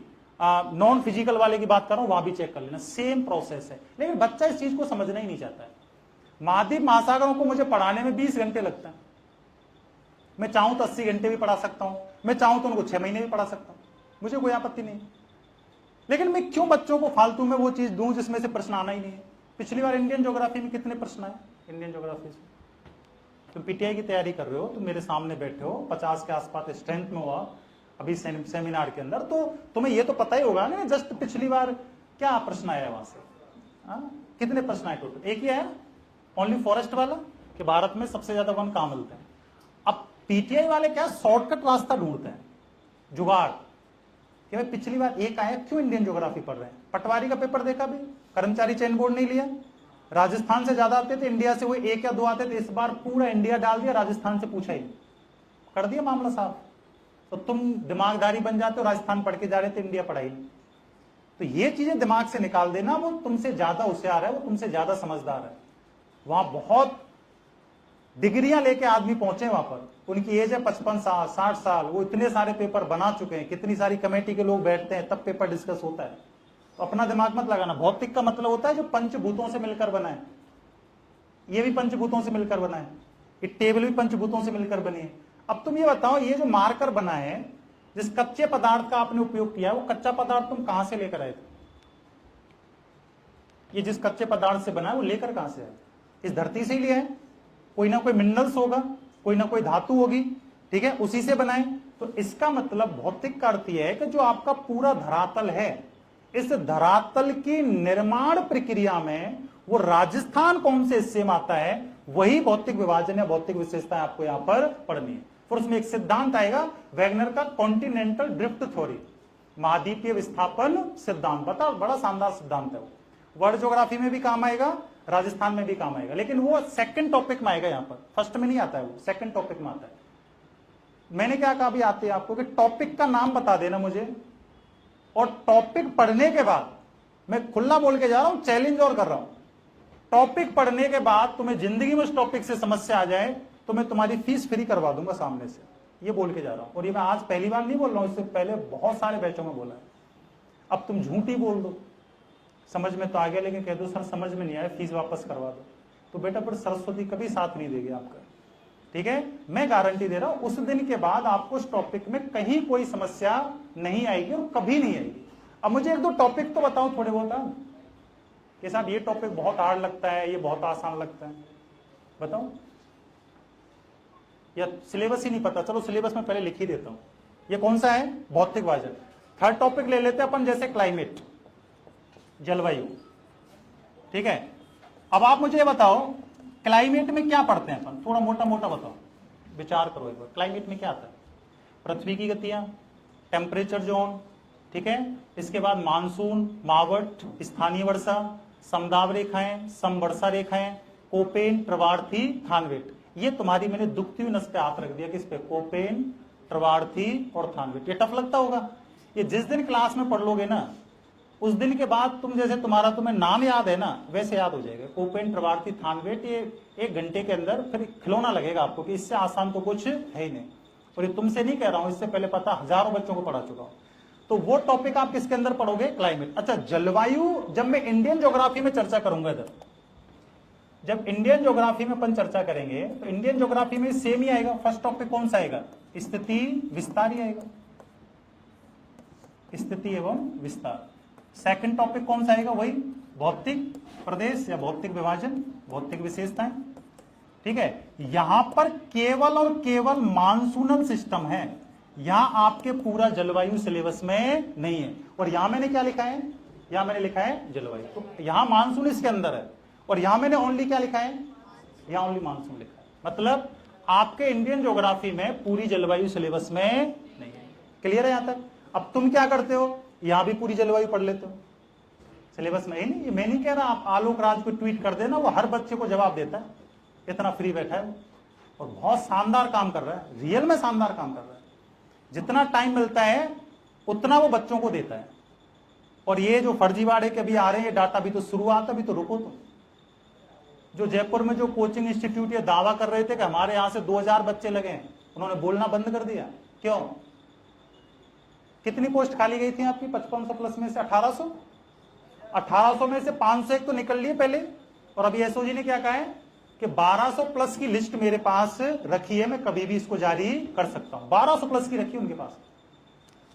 नॉन फिजिकल वाले की बात कर रहा हूं, वहां भी चेक कर लेना, सेम प्रोसेस है। लेकिन बच्चा इस चीज को समझना ही नहीं चाहता है। महाद्वीप महासागरों को मुझे पढ़ाने में 20 घंटे लगता है। मैं चाहूं तो 80 घंटे भी पढ़ा सकता हूं, मैं चाहूं तो उनको 6 महीने भी पढ़ा सकता हूं, मुझे कोई आपत्ति नहीं। लेकिन मैं क्यों बच्चों को फालतू में वो चीज दूं जिसमें से प्रश्न आना ही नहीं है? पिछली बार इंडियन ज्योग्राफी में कितने प्रश्न आए? इंडियन ज्योग्राफी से तुम पीटीआई की तैयारी कर रहे हो, तुम मेरे सामने बैठे हो, 50 के आसपास स्ट्रेंथ में हुआ अभी सेमिनार के अंदर, तो तुम्हें ये तो पता ही होगा ना जस्ट पिछली बार क्या प्रश्न आया वहां से। कितने प्रश्न आए टोटल? एक ही आया, ओनली फॉरेस्ट वाला, कि भारत में सबसे ज्यादा वन कहां मिलते हैं। अब पीटीआई वाले क्या शॉर्टकट रास्ता ढूंढते हैं, जुगाड़, कि भाई पिछली बार एक आया, क्यों इंडियन ज्योग्राफी पढ़ रहे हैं? पटवारी का पेपर देखा भी, कर्मचारी चयन बोर्ड नहीं लिया, राजस्थान से ज्यादा आते थे, इंडिया से वो 1 या 2 आते थे। इस बार पूरा इंडिया डाल दिया, राजस्थान से पूछा ही, कर दिया मामला साफ। तो तुम दिमागदारी बन जाते हो, राजस्थान पढ़ के जा रहे थे, इंडिया पढ़ाई। तो ये चीजें दिमाग से निकाल देना, वो तुमसे ज्यादा होशियार है, वो तुमसे ज्यादा समझदार है। वहां बहुत डिग्रियां लेके आदमी पहुंचे वहां पर, उनकी एज है 55 साल 60 साल, वो इतने सारे पेपर बना चुके हैं, कितनी सारी कमेटी के लोग बैठते हैं, तब पेपर डिस्कस होता है। तो अपना दिमाग मत लगाना। भौतिक का मतलब होता है जो पंचभूतों से मिलकर बना है, ये भी पंचभूतों से मिलकर बना है, ये टेबल भी पंचभूतों से मिलकर बनी है। अब तुम ये बताओ, ये जो मार्कर बना है, जिस कच्चे पदार्थ का आपने उपयोग किया, वो कच्चा पदार्थ तुम कहां से लेकर आए थे? ये जिस कच्चे पदार्थ से बना है वो लेकर कहां से आए? इस धरती से ही लिया है, कोई ना कोई मिनरल्स होगा, कोई ना कोई धातु होगी, ठीक है, उसी से बनाए। तो इसका मतलब भौतिक का अर्थ यह है कि जो आपका पूरा धरातल है, इस धरातल की निर्माण प्रक्रिया में वो राजस्थान कौन से हिस्से में आता है, वही भौतिक विभाजन या भौतिक विशेषताएं आपको यहां पर पढ़नी है। फिर उसमें एक सिद्धांत आएगा वैगनर का, कॉन्टिनेंटल ड्रिफ्ट थ्योरी, महाद्वीपीय विस्थापन सिद्धांत। बता, बड़ा शानदार सिद्धांत है वो, वर्ल्ड ज्योग्राफी में भी काम आएगा, राजस्थान में भी काम आएगा। लेकिन वो 2nd टॉपिक में आएगा, यहां पर 1st में नहीं आता है, वो 2nd टॉपिक में आता है। मैंने क्या कहा अभी आते आपको कि टॉपिक का नाम बता देना मुझे, और टॉपिक पढ़ने के बाद, मैं खुला बोल के जा रहा हूं, चैलेंज और कर रहा हूं, टॉपिक पढ़ने के बाद तुम्हें जिंदगी में उस टॉपिक से समस्या आ जाए तो मैं तुम्हारी फीस फ्री करवा दूंगा सामने से, ये बोल के जा रहा हूं। और ये मैं आज पहली बार नहीं बोल रहा हूं, इससे पहले बहुत सारे बैचों में बोला है। अब तुम झूठी बोल दो, समझ में तो आ गया, लेकिन कह दो सर समझ में नहीं आया, फीस वापस करवा दो, तो बेटा फिर सरस्वती कभी साथ नहीं देगी आपका, ठीक है। मैं गारंटी दे रहा हूं, उस दिन के बाद आपको उस टॉपिक में कहीं कोई समस्या नहीं आएगी और कभी नहीं आएगी। अब मुझे एक दो टॉपिक तो बताओ थोड़े बहुत कि साहब ये टॉपिक बहुत हार्ड लगता है, ये बहुत आसान लगता है, बताओ। या सिलेबस ही नहीं पता, चलो सिलेबस में पहले लिख ही देता हूं। ये कौन सा है? भौतिकवाचक। थर्ड टॉपिक ले लेते हैं अपन, जैसे क्लाइमेट, जलवायु, ठीक है। अब आप मुझे बताओ क्लाइमेट में क्या पढ़ते हैं अपन, थोड़ा मोटा मोटा बताओ, विचार करो एक बार। क्लाइमेट में क्या आता है? पृथ्वी की गतियां, टेम्परेचर जोन, ठीक है। इसके बाद मानसून, मावट, स्थानीय वर्षा, समदाब रेखाएं, समवर्षा रेखाएं, कोपेन, प्रवार्थी, थानवेट। ये तुम्हारी मैंने दुखती हुई नस पे हाथ रख दिया, किस पे? कोपेन, प्रवार्थी और थानवेट। ये टफ लगता होगा, ये जिस दिन क्लास में पढ़ लोगे ना, उस दिन के बाद तुम जैसे तुम्हें नाम याद है ना, वैसे याद हो जाएगा। कोपेन, प्रवार्थी, थानवेट, ये 1 घंटे के अंदर फिर खिलौना लगेगा आपको कि इससे आसान तो कुछ है ही नहीं। और ये तुमसे नहीं कह रहा हूं, इससे पहले पता हजारों बच्चों को पढ़ा चुका हूं। तो वो टॉपिक आप किसके अंदर पढ़ोगे? क्लाइमेट। अच्छा, जलवायु जब मैं इंडियन ज्योग्राफी में चर्चा करूंगा, इधर जब इंडियन ज्योग्राफी में अपन चर्चा करेंगे तो इंडियन ज्योग्राफी में सेम ही आएगा। फर्स्ट टॉपिक कौन सा आएगा? स्थिति विस्तार ही आएगा, स्थिति एवं विस्तार। सेकंड टॉपिक कौन सा आएगा? वही भौतिक प्रदेश या भौतिक विभाजन, भौतिक विशेषताएं, ठीक है। यहां पर केवल और केवल मानसूनल सिस्टम है, यहां आपके पूरा जलवायु सिलेबस में नहीं है। और यहां मैंने क्या लिखा है? यहां मैंने लिखा है जलवायु, तो यहां मानसून इसके अंदर है, और यहां मैंने ओनली क्या लिखा है? यहां ओनली मानसून लिखा है। मतलब आपके इंडियन ज्योग्राफी में पूरी जलवायु सिलेबस में नहीं है। क्लियर है यहां तक? अब तुम क्या करते हो, यहां भी पूरी जलवायु पढ़ लेते हो, सिलेबस में ही नहीं। ये मैं नहीं कह रहा, आप आलोक राज को ट्वीट कर देना, वो हर बच्चे को जवाब देता है, इतना फ्री बैठा है और बहुत शानदार काम कर रहा है, रियल में शानदार काम कर रहा है। जितना टाइम मिलता है उतना वो बच्चों को देता है। और ये जो फर्जीवाड़े के भी आ रहे हैं डाटा, भी तो शुरुआत, अभी तो रुको। तो जो जयपुर में जो कोचिंग इंस्टीट्यूट ये दावा कर रहे थे कि हमारे यहां से 2000 बच्चे लगे हैं, उन्होंने बोलना बंद कर दिया। क्यों? कितनी पोस्ट खाली गई थी आपकी 5500 प्लस में से? 1800 में से 501 तो निकल लिए पहले। और अभी एसओजी ने क्या कहा है कि 1200 प्लस की लिस्ट मेरे पास रखी है, मैं कभी भी इसको जारी कर सकता हूं। 1200 प्लस की रखी है उनके पास।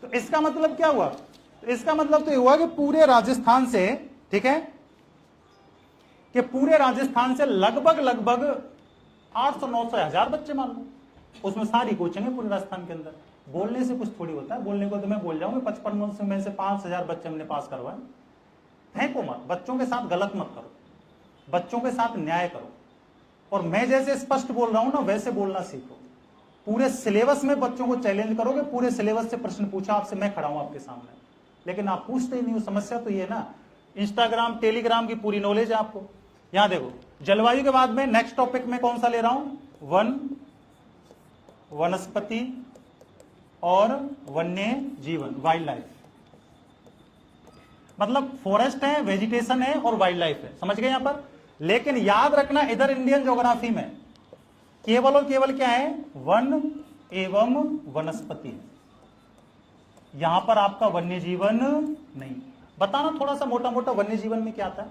तो इसका मतलब क्या हुआ? तो इसका मतलब तो ये हुआ कि पूरे राजस्थान से, ठीक है, कि पूरे राजस्थान से लगभग 800, 900, 1000 बच्चे मान लो, उसमें सारी कोचिंग है पूरे राजस्थान के अंदर। बोलने से कुछ थोड़ी होता है, बोलने को तो मैं बोल जाऊंगा 55 में से 5000 बच्चे हमने पास करवाए। फेंको मत, बच्चों के साथ गलत मत करो, बच्चों के साथ न्याय करो। और मैं जैसे स्पष्ट बोल रहा हूं ना, वैसे बोलना सीखो। पूरे सिलेबस में बच्चों को चैलेंज करोगे, पूरे सिलेबस से प्रश्न पूछा आपसे, मैं खड़ा हूं आपके सामने, लेकिन आप पूछते ही नहीं हो। समस्या तो ये ना, इंस्टाग्राम, टेलीग्राम की पूरी नॉलेज है आपको। यहां देखो, जलवायु के बाद में नेक्स्ट टॉपिक में कौन सा ले रहा हूं? वन, वनस्पति और वन्य जीवन, वाइल्ड लाइफ। मतलब फॉरेस्ट है, वेजिटेशन है और वाइल्ड लाइफ है, समझ गए यहां पर। लेकिन याद रखना, इधर इंडियन ज्योग्राफी में केवल और केवल क्या है? वन एवं वनस्पति है। यहां पर आपका वन्य जीवन नहीं। बताना थोड़ा सा मोटा मोटा, वन्य जीवन में क्या आता है?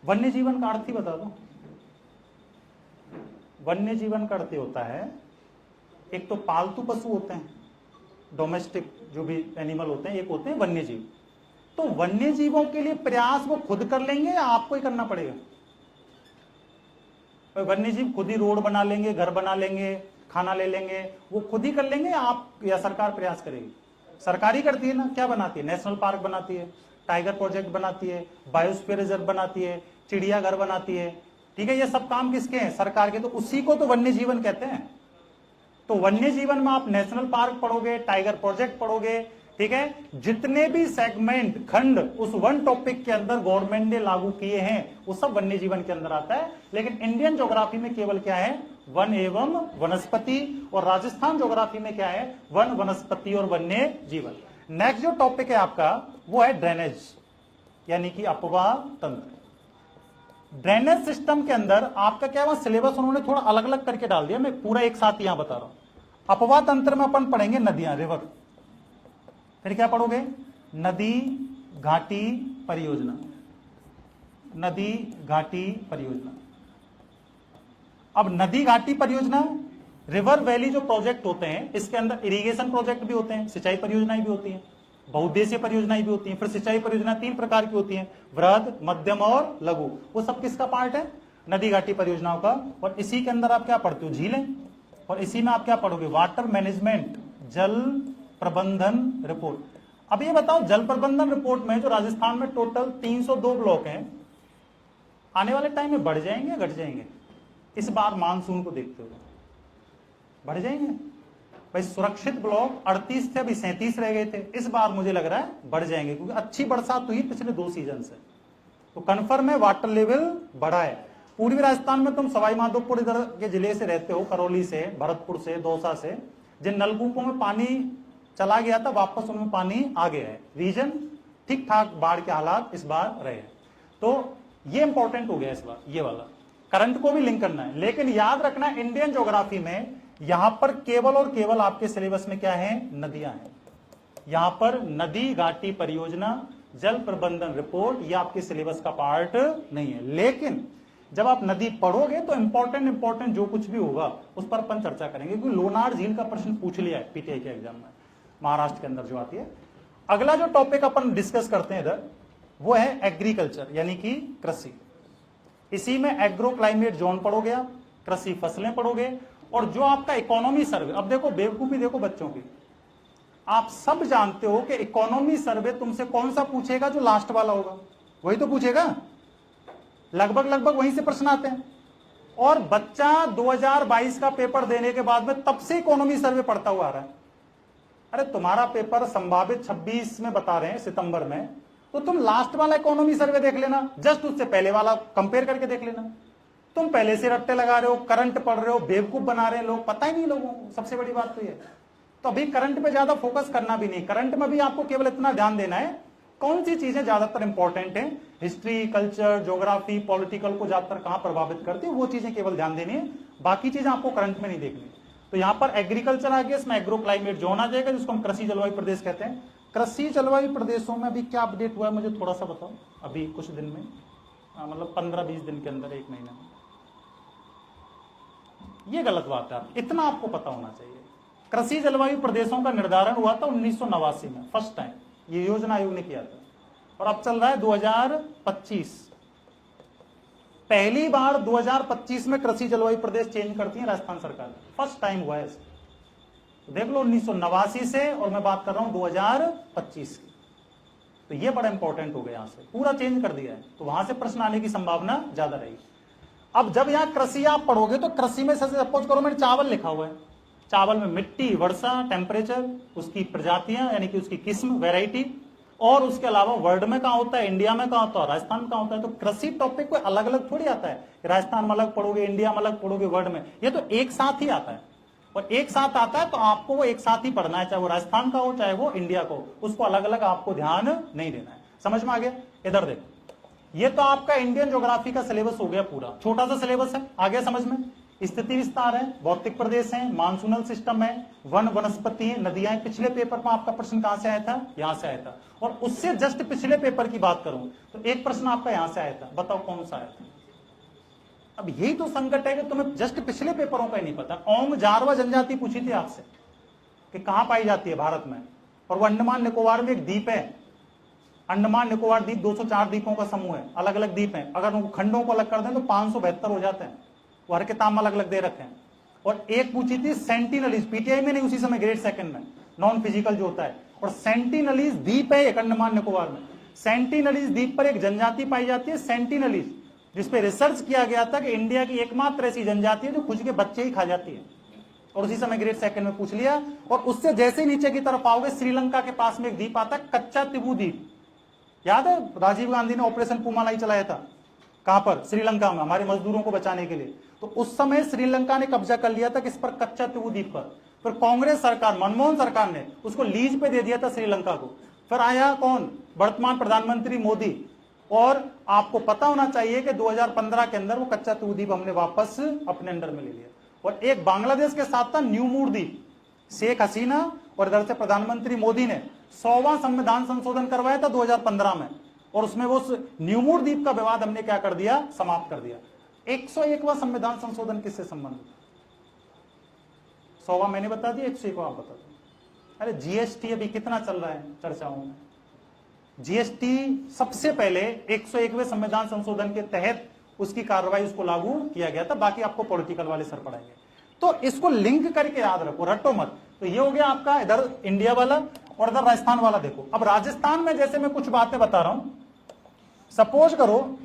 वन्य जीवन का अर्थ ही बता दो। वन्य जीवन का अर्थ होता है, एक तो पालतू पशु होते हैं, डोमेस्टिक जो भी एनिमल होते हैं, एक होते हैं वन्य जीव। तो वन्य जीवों के लिए प्रयास वो खुद कर लेंगे या आपको ही करना पड़ेगा? वन्य जीव खुद ही रोड बना लेंगे, घर बना लेंगे, खाना ले लेंगे, वो खुद ही कर लेंगे आप या सरकार प्रयास करेगी? सरकार ही करती है ना। क्या बनाती है? नेशनल पार्क बनाती है, टाइगर प्रोजेक्ट बनाती है, बायोस्फीयर रिजर्व बनाती है, चिड़ियाघर बनाती है, ठीक है। ये सब काम किसके हैं? सरकार के। तो उसी को तो वन्य जीवन कहते हैं। तो वन्य जीवन में आप नेशनल पार्क पढ़ोगे, टाइगर प्रोजेक्ट पढ़ोगे, ठीक है, जितने भी सेगमेंट खंड उस वन टॉपिक के अंदर गवर्नमेंट ने लागू किए हैं वो सब वन्य जीवन के अंदर आता है। लेकिन इंडियन ज्योग्राफी में केवल क्या है, वन एवं वनस्पति, और राजस्थान ज्योग्राफी में क्या है, वन, वनस्पति और वन्य जीवन। नेक्स्ट जो टॉपिक है आपका वो है ड्रेनेज, यानी कि अपवाह तंत्र। ड्रेनेज सिस्टम के अंदर आपका क्या हुआ, सिलेबस उन्होंने थोड़ा अलग अलग करके डाल दिया, मैं पूरा एक साथ यहां बता रहा हूं। अपवाह तंत्र में अपन पढ़ेंगे नदियां, रिवर, फिर क्या पढ़ोगे, नदी घाटी परियोजना, नदी घाटी परियोजना। अब नदी घाटी परियोजना, रिवर वैली जो प्रोजेक्ट होते हैं इसके अंदर इरिगेशन प्रोजेक्ट भी होते हैं, सिंचाई परियोजनाएं भी होती हैं, बहुउद्देशीय परियोजनाएं भी होती हैं। फिर सिंचाई परियोजना 3 प्रकार की होती हैं, वृहद, मध्यम और लघु। वो सब किसका पार्ट है, नदी घाटी परियोजनाओं का। और इसी के अंदर आप क्या पढ़ते हो, झीलें, और इसी में आप क्या पढ़ोगे, वाटर मैनेजमेंट, जल प्रबंधन रिपोर्ट। अब ये बताओ, जल प्रबंधन रिपोर्ट में जो राजस्थान में टोटल 302 ब्लॉक हैं, आने वाले टाइम में बढ़ जाएंगे घट जाएंगे, इस बार मानसून को देखते हुए बढ़ जाएंगे भाई। सुरक्षित ब्लॉक 38 थे, अभी 37 रह गए थे, इस बार मुझे लग रहा है बढ़ जाएंगे, क्योंकि अच्छी बरसात हुई पिछले 2 सीजन से, तो कन्फर्म है वाटर लेवल बढ़ा है। पूर्वी राजस्थान में तुम सवाई माधोपुर इधर के जिले से रहते हो, करौली से, भरतपुर से, दौसा से, जिन नलकूपों में पानी चला गया था वापस उनमें पानी आ गया है। रीजन ठीक ठाक बाढ़ के हालात इस बार रहे हैं, तो ये इंपॉर्टेंट हो गया इस बार, ये वाला करंट को भी लिंक करना है। लेकिन याद रखना, इंडियन ज्योग्राफी में यहां पर केवल और केवल आपके सिलेबस में क्या है, नदियां हैं। यहां पर नदी घाटी परियोजना, जल प्रबंधन रिपोर्ट, ये आपके सिलेबस का पार्ट नहीं है। लेकिन जब आप नदी पढ़ोगे तो इंपॉर्टेंट जो कुछ भी होगा उस पर अपन चर्चा करेंगे, क्योंकि लोनार झील का प्रश्न पूछ लिया है पीटीआई के एग्जाम में, महाराष्ट्र के अंदर जो आती है। अगला जो टॉपिक अपन डिस्कस करते हैं इधर वो है एग्रीकल्चर, यानी कि कृषि। इसी में एग्रो क्लाइमेट जोन पढ़ोगे आप, कृषि फसलें पढ़ोगे, और जो आपका इकोनॉमी सर्वे। अब देखो बेवकूफी देखो बच्चों की, आप सब जानते हो कि इकोनॉमी सर्वे तुमसे कौन सा पूछेगा, जो लास्ट वाला होगा वही तो पूछेगा, लगभग वहीं से प्रश्न आते हैं। और बच्चा 2022 का पेपर देने के बाद में तब से इकोनॉमी सर्वे पढ़ता हुआ आ रहा है। अरे तुम्हारा पेपर संभावित 26 में बता रहे हैं सितंबर में, तो तुम लास्ट वाला इकोनॉमी सर्वे देख लेना, जस्ट उससे पहले वाला कंपेयर करके देख लेना। तुम पहले से रट्टे लगा रहे हो, करंट पढ़ रहे हो, बेवकूफ बना रहे हैं लोग, पता ही नहीं लोगों को, सबसे बड़ी बात तो ये। तो अभी करंट पे ज्यादा फोकस करना भी नहीं, करंट में भी आपको केवल इतना ध्यान देना है कौन सी चीजें ज्यादातर इंपॉर्टेंट है, हिस्ट्री, कल्चर, ज्योग्राफी, पॉलिटिकल को ज्यादातर कहां प्रभावित करती है, वो चीजें केवल ध्यान देनी है, बाकी चीजें आपको करंट में नहीं देखनी। तो यहां पर एग्रीकल्चर आ गया, इसमें एग्रो क्लाइमेट जोन आ जाएगा, जिसको हम कृषि जलवायु प्रदेश कहते हैं। कृषि जलवायु प्रदेशों में अभी क्या अपडेट हुआ है मुझे थोड़ा सा बताओ, अभी कुछ दिन में, मतलब 15-20 दिन के अंदर, 1 महीने में। ये गलत बात है, इतना आपको पता होना चाहिए। कृषि जलवायु प्रदेशों का निर्धारण हुआ था 1989 में, फर्स्ट टाइम ये योजना आयोग ने किया था, और अब चल रहा है 2025। पहली बार 2025 में कृषि जलवायु प्रदेश चेंज करती है राजस्थान सरकार, फर्स्ट टाइम हुआ है। तो देख लो 1989 से, और मैं बात कर रहा हूं 2025 की, तो ये बड़ा इंपॉर्टेंट हो गया, यहां से पूरा चेंज कर दिया है, तो वहां से प्रश्न आने की संभावना ज्यादा रहेगी। अब जब यहां कृषि आप पढ़ोगे तो कृषि में सपोज करो मैंने चावल लिखा हुआ है, चावल में मिट्टी, वर्षा, टेम्परेचर, उसकी प्रजातियां यानी कि उसकी किस्म, वैरायटी, और उसके अलावा वर्ल्ड में कहां होता है, इंडिया में कहां होता है, राजस्थान में कहां होता है। तो कृषि टॉपिक कोई अलग अलग थोड़ी आता है, राजस्थान में अलग पढ़ोगे, इंडिया में अलग पढ़ोगे, वर्ल्ड में, ये तो एक साथ ही आता है। और एक साथ आता है तो आपको वो एक साथ ही पढ़ना है, चाहे वो राजस्थान का हो चाहे वो इंडिया का हो, उसको अलग अलग आपको ध्यान नहीं देना है। समझ में आ गया? इधर देखो, ये तो आपका इंडियन ज्योग्राफी का सिलेबस हो गया पूरा, छोटा सा सिलेबस है, आ गया समझ में। स्थिति विस्तार है, भौतिक प्रदेश है, मानसूनल सिस्टम है, वन वनस्पति है, नदियां। पिछले पेपर में आपका प्रश्न कहां से आया था? यहां से आया था। और उससे जस्ट पिछले पेपर की बात करूं तो एक प्रश्न आपका यहां से आया था, बताओ कौन सा आया था? अब यही तो संकट है कि तुम्हें जस्ट पिछले पेपरों का ही नहीं पता। ओम जारवा जनजाति पूछी थी आपसे कि कहां पाई जाती है भारत में, और वो अंडमान निकोबार में एक द्वीप है। अंडमान निकोबार द्वीप 204 द्वीपों का समूह है, अलग अलग द्वीप है। अगर उनको खंडों को अलग कर दें तो 572 हो जाते हैं, वो हर किताब में अलग अलग दे रखे हैं। और एक पूछी थी सेंटिनलीज, पीटीआई में नहीं, उसी समय ग्रेड सेकंड में, नॉन फिजिकल जो होता है। और सेंटिनलीज द्वीप है एक अंडमान निकोबार में, सेंटिनलीज द्वीप पर एक जनजाति पाई जाती है सेंटिनलीज, जिसपे रिसर्च किया गया था कि इंडिया की एकमात्र ऐसी जनजाति है जो खुद के बच्चे ही खा जाती है। और उसी समय ग्रेड सेकंड में पूछ लिया। और उससे जैसे ही नीचे की तरफ आओगे, श्रीलंका के पास में एक द्वीप आता है, कच्चा तिबू द्वीप। याद है राजीव गांधी ने ऑपरेशन पूमालाई चलाया था, कहां पर? श्रीलंका में, हमारे मजदूरों को बचाने के लिए। तो उस समय श्रीलंका ने कब्जा कर लिया था किस पर? कच्चा तिबू द्वीप पर। फिर कांग्रेस सरकार, मनमोहन सरकार ने उसको लीज पे दे दिया था श्रीलंका को। फिर आया कौन? वर्तमान प्रधानमंत्री मोदी। और आपको पता होना चाहिए कि 2015 के अंदर वो कच्चा तिबू द्वीप हमने वापस अपने अंडर में ले लिया। और एक बांग्लादेश के साथ था न्यू मूर द्वीप। शेख हसीना और इधर से प्रधानमंत्री मोदी ने 100वां संविधान संशोधन करवाया था 2015 में, और उसमें वो न्यू मूर द्वीप का विवाद हमने क्या कर दिया? समाप्त कर दिया। 101वां संविधान संशोधन किससे संबंधित? 100वां मैंने बता दिया, 101वां आप बता दो। अरे जीएसटी अभी कितना चल रहा है चर्चाओं में? जीएसटी सबसे पहले 101वें संविधान संशोधन के तहत उसकी कार्रवाई, उसको लागू किया गया था। बाकी आपको पॉलिटिकल वाले सर पढ़ाएंगे। तो इसको लिंक करके याद रखो, रटो मत। तो ये हो गया आपका इधर इंडिया वाला, और इधर राजस्थान वाला देखो। अब राजस्थान में जैसे मैं कुछ बातें बता रहा हूं, सपोज करो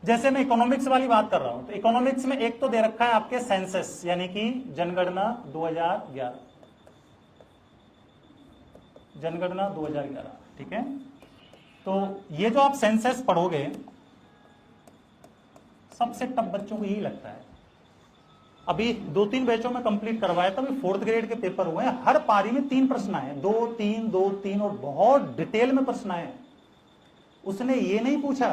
जैसे मैं इकोनॉमिक्स वाली बात कर रहा हूं, तो इकोनॉमिक्स में एक तो दे रखा है आपके सेंसस, यानी कि जनगणना 2011, जनगणना 2011, ठीक है। तो ये जो आप सेंसस पढ़ोगे, सबसे टफ बच्चों को यही लगता है। अभी 2-3 बैचों में कंप्लीट करवाया था, अभी 4th ग्रेड के पेपर हुए हैं। हर पारी में 3 प्रश्न आए, 2-3 2-3, और बहुत डिटेल में प्रश्न आए। उसने ये नहीं पूछा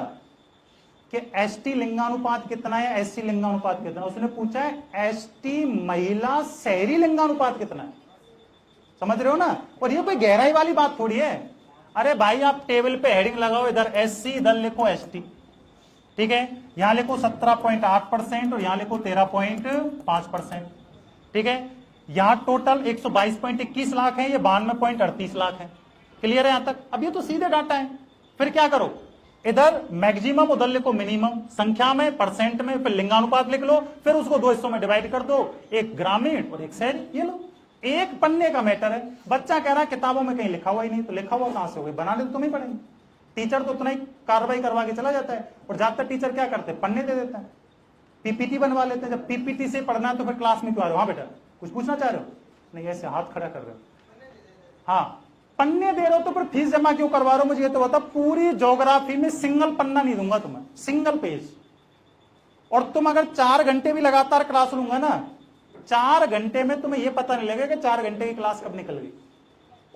कि एसटी लिंगानुपात कितना है, एससी लिंगानुपात कितना है, उसने पूछा है एसटी महिला शहरी लिंगानुपात कितना है। समझ रहे हो ना? और ये कोई गहराई वाली बात थोड़ी है। अरे भाई आप टेबल पे हेडिंग लगाओ, इधर एससी, इधर लिखो एसटी, ठीक है। यहां लिखो 17.8% और यहां लिखो 13.5%, ठीक है। यहां टोटल 122.21 लाख है, ये 92.38 लाख है। क्लियर है यहां तक? अब ये तो सीधे डाटा है। फिर क्या करो, इधर मैक्सिमम, उधर लिखो मिनिमम, संख्या में, परसेंट में, फिर लिंगानुपात लिख लो, फिर उसको 2 हिस्सों में डिवाइड कर दो, एक ग्रामीण और एक शहरी। ये लो, एक पन्ने का मैटर है। बच्चा कह रहा है किताबों में कहीं लिखा हुआ ही नहीं, तो लिखा हुआ कहां से होगा? बना ले तो तुम्हें पड़ेंगे। टीचर तो उतना ही कार्रवाई करवा के चला जाता है, और ज्यादातर टीचर क्या करते हैं? पन्ने दे देता है, पीपीटी बनवा लेते हैं। जब पीपीटी से पढ़ना है तो फिर क्लास में क्यों आ रहे हो? हाँ बेटा कुछ पूछना चाह रहे हो? नहीं, ऐसे हाथ खड़ा कर रहे हो। हाँ, पन्ने दे रहे हो तो फिर फीस जमा क्यों करवा रहे हो? मुझे ये तो बता। पूरी ज्योग्राफी में सिंगल पन्ना नहीं दूंगा तुम्हें, सिंगल पेज। और तुम अगर 4 घंटे भी लगातार क्लास लूंगा ना, 4 घंटे में तुम्हें यह पता नहीं लगेगा कि 4 घंटे की क्लास कब निकल गई।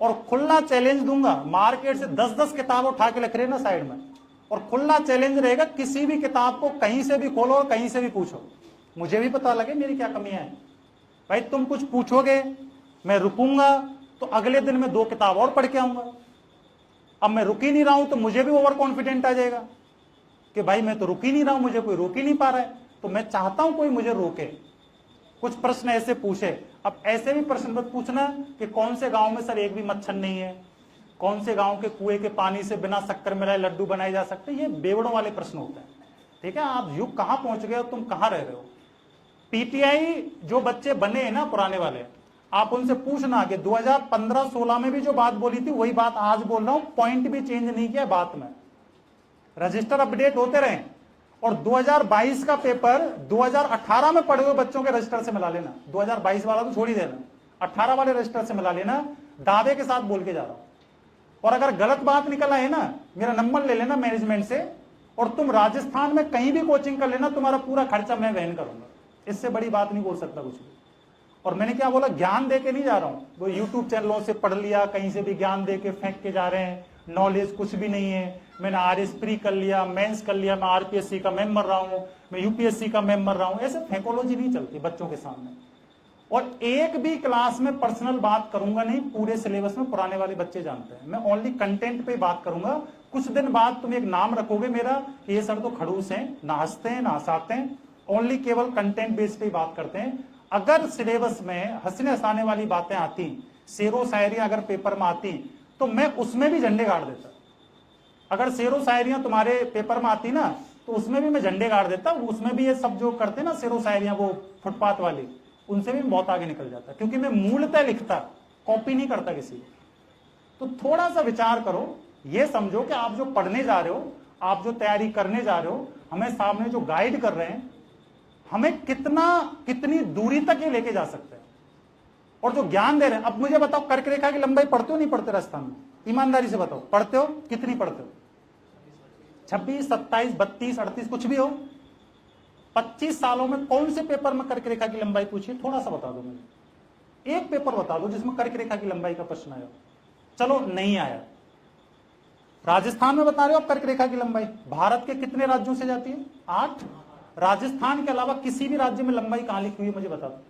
और खुला चैलेंज दूंगा, मार्केट से 10-10 किताब उठा के लिख रहे ना साइड में, और खुला चैलेंज रहेगा, किसी भी किताब को कहीं से भी खोलो और कहीं से भी पूछो, मुझे भी पता लगे मेरी क्या कमियां हैं। भाई तुम कुछ पूछोगे, मैं रुकूंगा तो अगले दिन मैं 2 किताब और पढ़ के आऊंगा। अब मैं रुक ही नहीं रहा हूं तो मुझे भी ओवर कॉन्फिडेंट आ जाएगा कि भाई मैं तो रुक ही नहीं रहा हूं, मुझे कोई रोक ही नहीं पा रहा है। तो मैं चाहता हूं कोई मुझे रोके, कुछ प्रश्न ऐसे पूछे। अब ऐसे भी प्रश्न मत पूछना कि कौन से गांव में सर एक भी मच्छर नहीं है, कौन से गांव के कुएं के पानी से बिना शक्कर मिलाए लड्डू बनाए जा सकते। ये बेवड़ों वाले प्रश्न होते हैं, ठीक है। आप युग कहां पहुंच गए हो, तुम कहां रह रहे हो? पीटीआई जो बच्चे बने हैं ना पुराने वाले, आप उनसे पूछना कि 2015-16 में भी जो बात बोली थी वही बात आज बोल रहा हूं, पॉइंट भी चेंज नहीं किया बात में। रजिस्टर अपडेट होते रहे। और 2022 का पेपर 2018 में पढ़े हुए बच्चों के रजिस्टर से मिला लेना। 2022 वाला तो छोड़ ही देना, 18 वाले रजिस्टर से मिला लेना। दावे के साथ बोल के जा रहा हूं। और अगर गलत बात निकल आए ना, मेरा नंबर ले लेना मैनेजमेंट से, और तुम राजस्थान में कहीं भी कोचिंग कर लेना, तुम्हारा पूरा खर्चा मैं वहन करूंगा। इससे बड़ी बात नहीं बोल सकता कुछ भी। और मैंने क्या बोला, ज्ञान दे के नहीं जा रहा हूं। वो यूट्यूब चैनलों से पढ़ लिया, कहीं से भी ज्ञान दे के फेंक के जा रहे हैं, नॉलेज कुछ भी नहीं है। मैंने आरएस प्री कर लिया, मेंस कर लिया, मैं आरपीएससी का मेंबर रहा हूं, मैं यूपीएससी का मेंबर रहा हूं। ऐसे फेकोलॉजी नहीं चलती बच्चों के सामने। और एक भी क्लास में पर्सनल बात करूंगा नहीं, पूरे सिलेबस में पुराने वाले बच्चे जानते हैं। मैं ओनली कंटेंट पे बात करूंगा। कुछ दिन बाद तुम एक नाम रखोगे मेरा कि ये सर तो खड़ूस हैं, ना हंसते हैं ना हंसाते हैं, ओनली केवल कंटेंट बेस पे बात करते हैं। अगर सिलेबस में हंसने हंसाने वाली बातें आती, शेरो शायरियां अगर पेपर में आती, तो मैं उसमें भी झंडे गाड़ देता। अगर शेरो शायरियां तुम्हारे पेपर में आती ना, तो उसमें भी मैं झंडे गाड़ देता। उसमें भी ये सब जो करते ना शेरो शायरियां, वो फुटपाथ वाली, उनसे भी बहुत आगे निकल जाता, क्योंकि मैं मूलतः लिखता, कॉपी नहीं करता किसी को। तो थोड़ा सा विचार करो, ये समझो कि आप जो पढ़ने जा रहे हो, आप जो तैयारी करने जा रहे हो, हमें सामने जो गाइड कर रहे हैं हमें कितनी दूरी तक ये लेके जा सकते हैं और जो ज्ञान दे रहे हैं। अब मुझे बताओ, कर्क रेखा की लंबाई पढ़ते हो नहीं पढ़ते राजस्थान में? ईमानदारी से बताओ, पढ़ते हो? कितनी पढ़ते हो? 26, 27, 32, 38 कुछ भी हो। 25 सालों में कौन से पेपर में कर्क रेखा की लंबाई पूछी? थोड़ा सा बता दो मुझे, एक पेपर बता दो जिसमें कर्क रेखा की लंबाई का प्रश्न आया। चलो नहीं आया। राजस्थान में बता रहे हो आप कर्क रेखा की लंबाई। भारत के कितने राज्यों से जाती है? 8। राजस्थान के अलावा किसी भी राज्य में लंबाई कहां लिखी हुई है मुझे बता दो।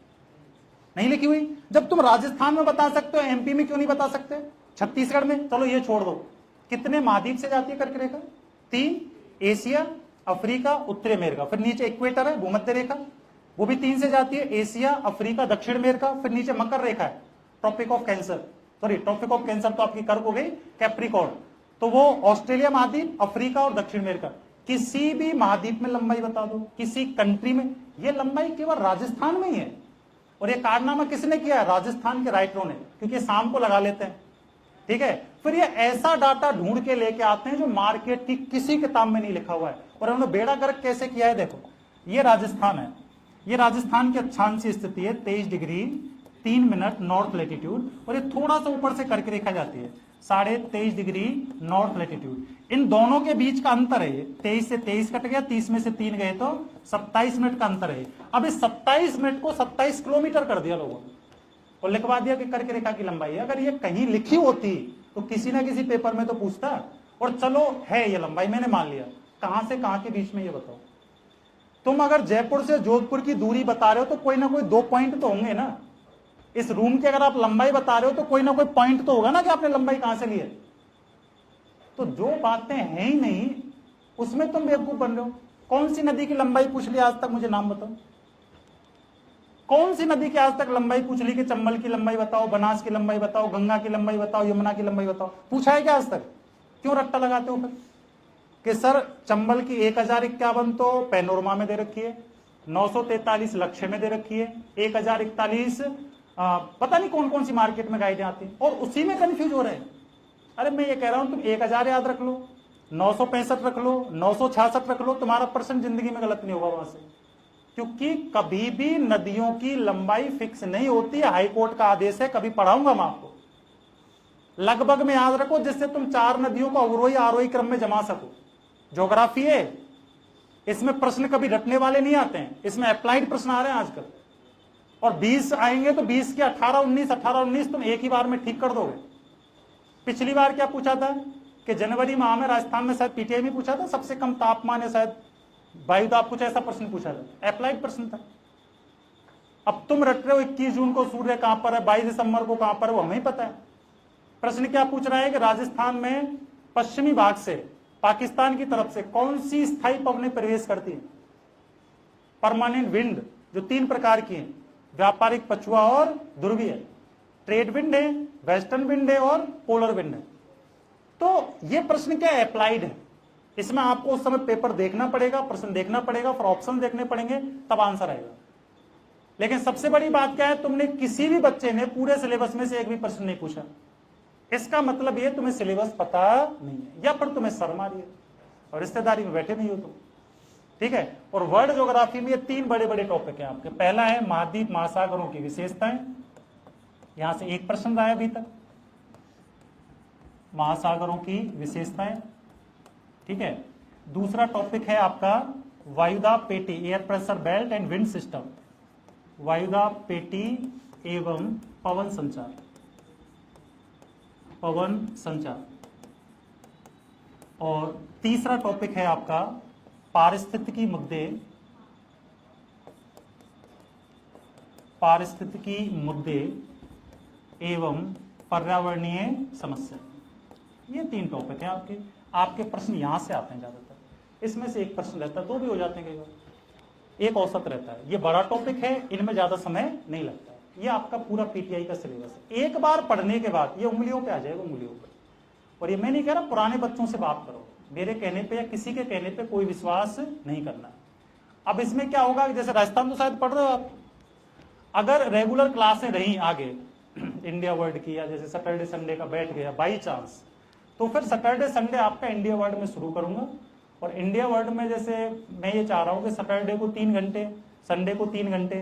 नहीं लिखी हुई। जब तुम राजस्थान में बता सकते हो, एमपी में क्यों नहीं बता सकते? छत्तीसगढ़ में? चलो ये छोड़ दो। कितने महाद्वीप से जाती है कर्क रेखा? 3। एशिया, अफ्रीका, उत्तरी अमेरिका, फिर नीचे इक्वेटर है, भूमध्य रेखा, वो भी 3 से जाती है। एशिया, अफ्रीका, दक्षिण अमेरिका, फिर नीचे मकर रेखा है, tropic of cancer, sorry tropic of cancer तो आपकी कर्क हो गई, कैप्रिकॉर्न, तो वो ऑस्ट्रेलिया महाद्वीप, अफ्रीका और दक्षिण अमेरिका। किसी भी महाद्वीप में लंबाई बता दो, किसी कंट्री में। ये लंबाई केवल राजस्थान में ही है। और ये कारनामा किसने किया है? राजस्थान के राइटरों ने, क्योंकि शाम को लगा लेते हैं। ठीक है, फिर ये ऐसा डाटा ढूंढ के लेके आते हैं जो मार्केट की किसी किताब में नहीं लिखा हुआ है। और उन्होंने बेड़ा गर्क कैसे किया है देखो। ये राजस्थान है, ये राजस्थान की अक्षांश स्थिति है 23 डिग्री 3 मिनट नॉर्थ लैटिट्यूड, और ये थोड़ा सा ऊपर से कर्क रेखा जाती है 23.5 डिग्री नॉर्थ लैटिट्यूड। इन दोनों के बीच का अंतर है ये 23 से 23 कट गया, 30 में से 3 गए तो 27 मिनट का अंतर है। अब इस 27 मिनट को 27 किलोमीटर कर दिया लोगों ने और लिखवा दिया कि कर्क रेखा की लंबाई है। अगर ये कहीं लिखी होती तो किसी ना किसी पेपर में तो पूछता। और चलो है ये लंबाई, मैंने मान लिया, कहां से कहां के बीच में ये बताओ। तुम अगर जयपुर से जोधपुर की दूरी बता रहे हो तो कोई ना कोई 2 पॉइंट तो होंगे ना। इस रूम की अगर आप लंबाई बता रहे हो तो कोई ना कोई पॉइंट तो होगा ना कि आपने लंबाई कहां से ली है। तो जो बातें हैं ही नहीं उसमें तुम बेवकूफ बन रहे हो। कौन सी नदी की लंबाई पूछ ली आज तक? मुझे नाम बताओ। कौन सी नदी की आज तक लंबाई पूछ ली कि चंबल की लंबाई बताओ, बनास की लंबाई बताओ, गंगा की लंबाई बताओ, यमुना की लंबाई बताओ? पूछा है क्या आज तक? क्यों रट्टा लगाते हो फिर कि सर चंबल की 1051 तो पैनोरमा में दे रखी है, 943 लक्ष्य में दे रखी है, 1041 पता नहीं कौन कौन सी मार्केट में गाइडें आती हैं, और उसी में कंफ्यूज हो रहे हैं। अरे मैं ये कह रहा हूं तुम 1000 याद रख लो, 965 रख लो, 966 रख लो, तुम्हारा परसेंट जिंदगी में गलत नहीं होगा वहां से। क्योंकि कभी भी नदियों की लंबाई फिक्स नहीं होती है, हाईकोर्ट का आदेश है, कभी पढ़ाऊंगा मैं आपको। लगभग में याद रखो जिससे तुम 4 नदियों को अवरोही आरोही क्रम में जमा सको। ज्योग्राफी है, इसमें प्रश्न कभी रटने वाले नहीं आते हैं, इसमें अप्लाइड प्रश्न आ रहे हैं आजकल। और 20 आएंगे तो 20 के 18, 19 तुम एक ही बार में ठीक कर दोगे। पिछली बार क्या पूछा था कि जनवरी माह में राजस्थान में, शायद पीटीआई में पूछा था, सबसे कम तापमान है शायद वायुदाब, कुछ ऐसा प्रश्न पूछा था, अप्लाइड प्रश्न था। अब तुम रट रहे हो 21 जून को सूर्य कहां पर है, 22 दिसंबर को कहां पर है, वो हमें ही पता है। प्रश्न क्या पूछ रहा है कि राजस्थान में पश्चिमी भाग से पाकिस्तान की तरफ से कौन सी स्थायी पवनें प्रवेश करती हैं? परमानेंट विंड जो 3 प्रकार की हैं, व्यापारिक, पछुआ और ध्रुवीय। ट्रेड विंड है, वेस्टर्न विंड है और पोलर विंड है। तो ये प्रश्न क्या है? अप्लाइड है। इसमें आपको उस समय पेपर देखना पड़ेगा, प्रश्न देखना पड़ेगा, फिर ऑप्शन देखने पड़ेंगे, तब आंसर आएगा। लेकिन सबसे बड़ी बात क्या है, तुमने किसी भी बच्चे ने पूरे सिलेबस में से एक भी प्रश्न नहीं पूछा। इसका मतलब ये तुम्हें सिलेबस पता नहीं है, या फिर तुम्हें शर्म आ रही है और रिश्तेदारी में बैठे नहीं हो तुम। ठीक है, और वर्ल्ड ज्योग्राफी में ये 3 बड़े बड़े टॉपिक हैं आपके। पहला है महाद्वीप महासागरों की विशेषताएं, यहां से एक प्रश्न रहा है अभी तक, महासागरों की विशेषताएं। ठीक है, दूसरा टॉपिक है आपका वायुदाब पेटी, air pressure belt and wind system, वायुदाब पेटी एवं पवन संचार, पवन संचार। और तीसरा टॉपिक है आपका पारिस्थितिकी मुद्दे, पारिस्थितिकी मुद्दे एवं पर्यावरणीय समस्या। ये 3 टॉपिक हैं आपके। आपके प्रश्न यहां से आते हैं ज्यादातर, इसमें से एक प्रश्न रहता है, 2 भी हो जाते हैं कई बार, एक औसत रहता है। ये बड़ा टॉपिक है, इनमें ज्यादा समय नहीं लगता है। ये आपका पूरा पीटीआई का सिलेबस है। एक बार पढ़ने के बाद ये उंगलियों पे आ जाएगा, उंगलियों पे। और ये मैं नहीं कह रहा पुराने बच्चों से बात करो, मेरे कहने पे या किसी के कहने पे कोई विश्वास नहीं करना। अब इसमें क्या होगा, जैसे राजस्थान तो शायद पढ़ रहे हो आप, अगर रेगुलर क्लासें रही आगे इंडिया वर्ल्ड की, या जैसे सैटरडे संडे का बैठ गया बाई चांस, तो फिर सैटरडे संडे आपका इंडिया वर्ल्ड में शुरू करूंगा। और इंडिया वर्ल्ड में जैसे मैं ये चाह रहा हूं कि सैटरडे को 3 घंटे, संडे को 3 घंटे,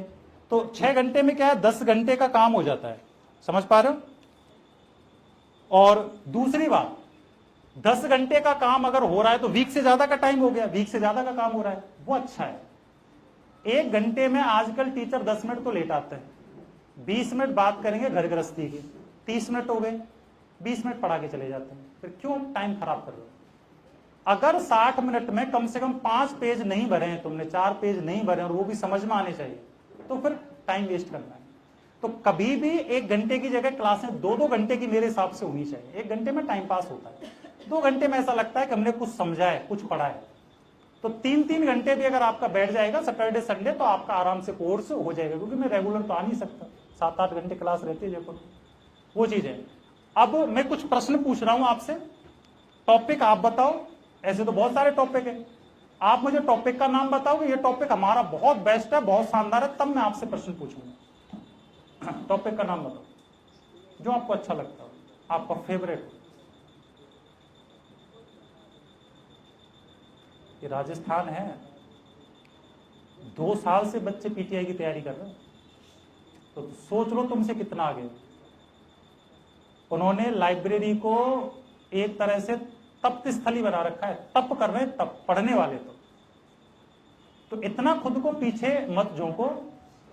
तो 6 घंटे में क्या है 10 घंटे का काम हो जाता है। समझ पा रहे हो? और दूसरी बात, 10 घंटे का काम अगर हो रहा है तो वीक से ज्यादा का टाइम हो गया, वीक से ज्यादा का काम हो रहा है, वो अच्छा है। 1 घंटे में आजकल टीचर 10 मिनट तो लेट आते हैं, 20 मिनट बात करेंगे घर गृहस्थी की, 30 मिनट हो गए, 20 मिनट पढ़ा के चले जाते हैं। फिर क्यों टाइम खराब कर रहे हो? अगर 60 मिनट में कम से कम 5 पेज नहीं भरे हैं तुमने, 4 पेज नहीं भरे और वो भी समझ में आने चाहिए, तो फिर टाइम वेस्ट करना है। तो कभी भी 1 घंटे की जगह क्लासें 2-2 घंटे की मेरे हिसाब से होनी चाहिए। 1 घंटे में टाइम पास होता है, 2 घंटे में ऐसा लगता है कि हमने कुछ समझा है, कुछ पढ़ा है। तो 3-3 घंटे भी अगर आपका बैठ जाएगा सैटरडे संडे, तो आपका आराम से कोर्स हो जाएगा। क्योंकि मैं रेगुलर तो आ नहीं सकता, 7-8 घंटे क्लास रहती है जयपुर, वो चीज है। अब मैं कुछ प्रश्न पूछ रहा हूं आपसे, टॉपिक आप बताओ। ऐसे तो बहुत सारे टॉपिक है, आप मुझे टॉपिक का नाम बताओगे, ये टॉपिक हमारा बहुत बेस्ट है, बहुत शानदार है, तब मैं आपसे प्रश्न पूछूंगा। टॉपिक का नाम बताओ जो आपको अच्छा लगता हो, आपका फेवरेट हो। ये राजस्थान है, 2 साल से बच्चे पीटीआई की तैयारी कर रहे हैं, तो सोच लो तुमसे कितना आगे। उन्होंने लाइब्रेरी को एक तरह से तप्त स्थली बना रखा है, तप कर रहे हैं, तप पढ़ने वाले। तो इतना खुद को पीछे मत झोंको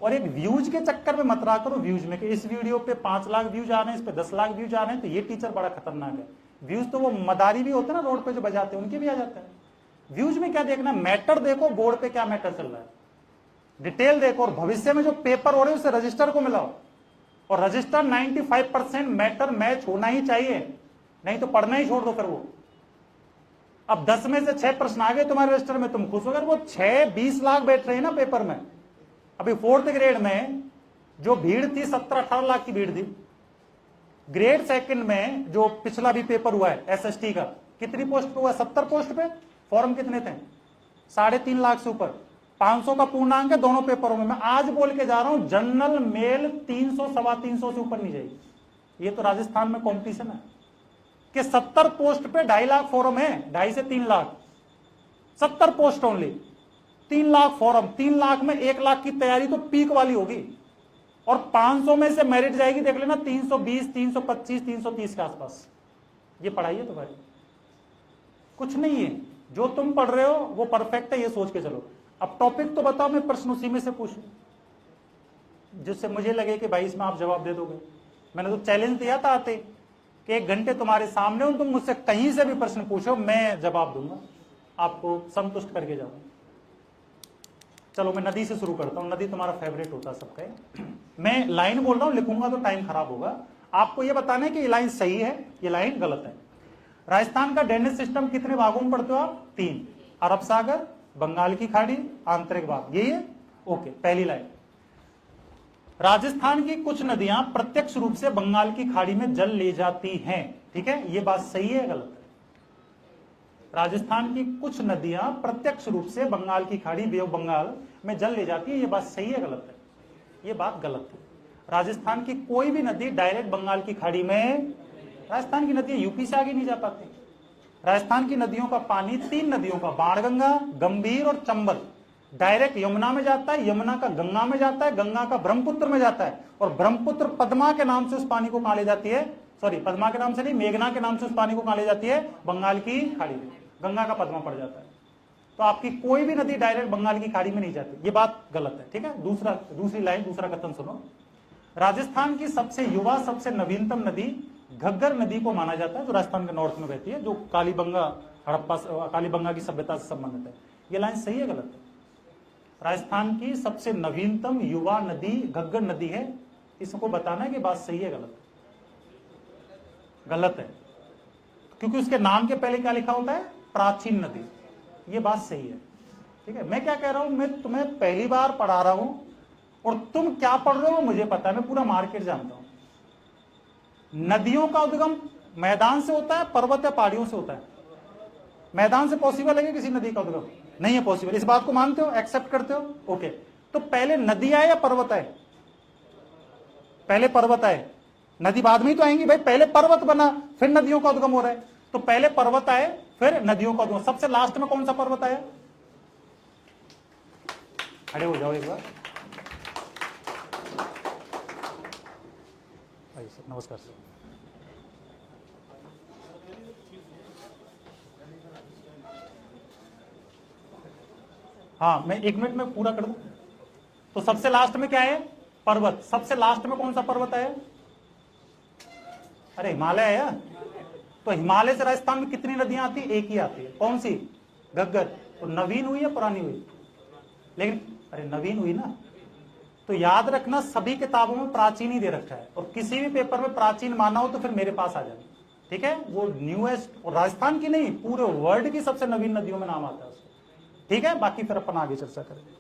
और एक व्यूज के चक्कर में मत रहा करो। व्यूज में कि इस वीडियो पे 5 लाख व्यूज आ रहे हैं, इस पे 10 लाख व्यूज आ रहे हैं, तो ये टीचर बड़ा खतरनाक है। व्यूज तो वो मदारी भी होते हैं ना रोड पे जो बजाते हैं, उनके भी आ जाते हैं। व्यूज में क्या देखना, मैटर देखो, बोर्ड पे क्या मैटर चल रहा है, डिटेल देखो, और भविष्य में जो पेपर हो रहे हैं उसे रजिस्टर को मिलाओ। और रजिस्टर 95% मैटर मैच होना ही चाहिए, नहीं तो पढ़ना ही छोड़ दो फिर वो। अब 10 में से 6 प्रश्न आ गए तुम्हारे रजिस्टर में, तुम खुश हो। अगर वो 6-20 लाख बैठ रहे हैं ना पेपर में, अभी 4th ग्रेड में जो भीड़ थी 17-18 लाख की भीड़ थी। ग्रेड 2nd में जो पिछला भी पेपर हुआ है एसएसटी का, कितनी पोस्ट पे हुआ? 70 पोस्ट पे। फॉर्म कितने थे? 3.5 लाख से ऊपर, 500 का पूर्णांक है दोनों पेपरों में। मैं आज बोल के जा रहा हूं, जनरल मेल 300-325 से ऊपर नहीं जाएगी। ये तो राजस्थान में कॉम्पिटिशन है कि 70 पोस्ट पे 2.5 लाख फॉर्म है, 2.5 से 3 lakh, 70 post only, 3 lakh form. 3 lakh में 1 लाख की तैयारी तो पीक वाली होगी, और 500 में से मेरिट जाएगी, देख लेना 320, 325, 330 के आसपास। ये पढ़ाई है तुम्हारी, कुछ नहीं है। जो तुम पढ़ रहे हो वो परफेक्ट है, ये सोच के चलो। अब टॉपिक तो बताओ, मैं प्रश्न उसी में से पूछूं जिससे मुझे लगे कि भाई इसमें आप जवाब दे दोगे। मैंने तो चैलेंज दिया था आते कि 1 घंटे तुम्हारे सामने हो, तुम मुझसे कहीं से भी प्रश्न पूछो, मैं जवाब दूंगा, आपको संतुष्ट करके जाऊंगा। चलो मैं नदी से शुरू करता हूं। नदी तुम्हारा फेवरेट होता है सबका। मैं लाइन बोल रहा हूं, लिखूंगा तो टाइम खराब होगा। आपको यह बताना है कि ये लाइन सही है, ये लाइन गलत है। राजस्थान का ड्रेनेज सिस्टम कितने भागों में पढ़ते हो आप? 3, अरब सागर, बंगाल की खाड़ी, आंतरिक भाग, यही है। ओके, पहली लाइन, राजस्थान की कुछ नदियां प्रत्यक्ष रूप से बंगाल की खाड़ी में जल ले जाती हैं। ठीक है, ये बात सही है गलत है? राजस्थान की कुछ नदियां प्रत्यक्ष रूप से बंगाल की खाड़ी, बे ऑफ बंगाल में जल ले जाती है, ये बात सही है गलत है? ये बात गलत है। राजस्थान की कोई भी नदी डायरेक्ट बंगाल की खाड़ी में, राजस्थान की नदियां यूपी से आगे नहीं जा पाती। राजस्थान की नदियों का पानी, 3 नदियों का, बाणगंगा, गंभीर और चंबल, डायरेक्ट यमुना में जाता है, यमुना का गंगा में जाता है, गंगा का ब्रह्मपुत्र में जाता है, और ब्रह्मपुत्र पद्मा के नाम से उस पानी को कहां ले जाती है? सॉरी, पद्मा के नाम से नहीं, मेघना के नाम से उस पानी को कहां ले जाती है? बंगाल की खाड़ी में। गंगा का पद्मा पड़ जाता है। तो आपकी कोई भी नदी डायरेक्ट बंगाल की खाड़ी में नहीं जाती, ये बात गलत है। ठीक है, दूसरी लाइन, दूसरा कथन सुनो। राजस्थान की सबसे युवा, सबसे नवीनतम नदी घग्गर नदी को माना जाता है, जो राजस्थान के नॉर्थ में बहती है, जो कालीबंगा, हड़प्पा, कालीबंगा की सभ्यता से संबंधित है। ये लाइन सही है गलत है? राजस्थान की सबसे नवीनतम युवा नदी घग्गर नदी है, इसको बताना है कि बात सही है गलत है? गलत है, क्योंकि उसके नाम के पहले क्या लिखा होता है? प्राचीन नदी। ये बात सही है। ठीक है, मैं क्या कह रहा हूं, मैं तुम्हें पहली बार पढ़ा रहा हूं और तुम क्या पढ़ रहे हो मुझे पता है, मैं पूरा मार्केट जानता हूं। नदियों का उद्गम मैदान से होता है, पर्वत या पहाड़ियों से होता है? मैदान से पॉसिबल है किसी नदी का उद्गम? नहीं है पॉसिबल। इस बात को मानते हो, एक्सेप्ट करते हो? ओके, तो पहले नदी आए या पर्वत आए? पहले पर्वत आए, नदी बाद में ही तो आएंगी भाई। पहले पर्वत बना, फिर नदियों का उद्गम हो रहा है। तो पहले पर्वत आए, फिर नदियों का उद्गम। सबसे लास्ट में कौन सा पर्वत आया? खड़े हो जाओ एक बार। आइए सर, नमस्कार सर। हाँ, मैं 1 मिनट में पूरा कर दूं। तो सबसे लास्ट में क्या है? पर्वत। सबसे लास्ट में कौन सा पर्वत है? अरे हिमालय है। तो हिमालय से राजस्थान में कितनी नदियां आती है? एक ही आती है। कौन सी? घग्गर। तो नवीन हुई या पुरानी हुई? लेकिन अरे नवीन हुई ना। तो याद रखना, सभी किताबों में प्राचीन ही दे रखा है, और किसी भी पेपर में प्राचीन माना हो तो फिर मेरे पास आ जाना, ठीक है? वो न्यूएस्ट, और राजस्थान की नहीं, पूरे वर्ल्ड की सबसे नवीन नदियों में नाम आता है उसका, ठीक है? बाकी फिर अपन आगे चर्चा करेंगे।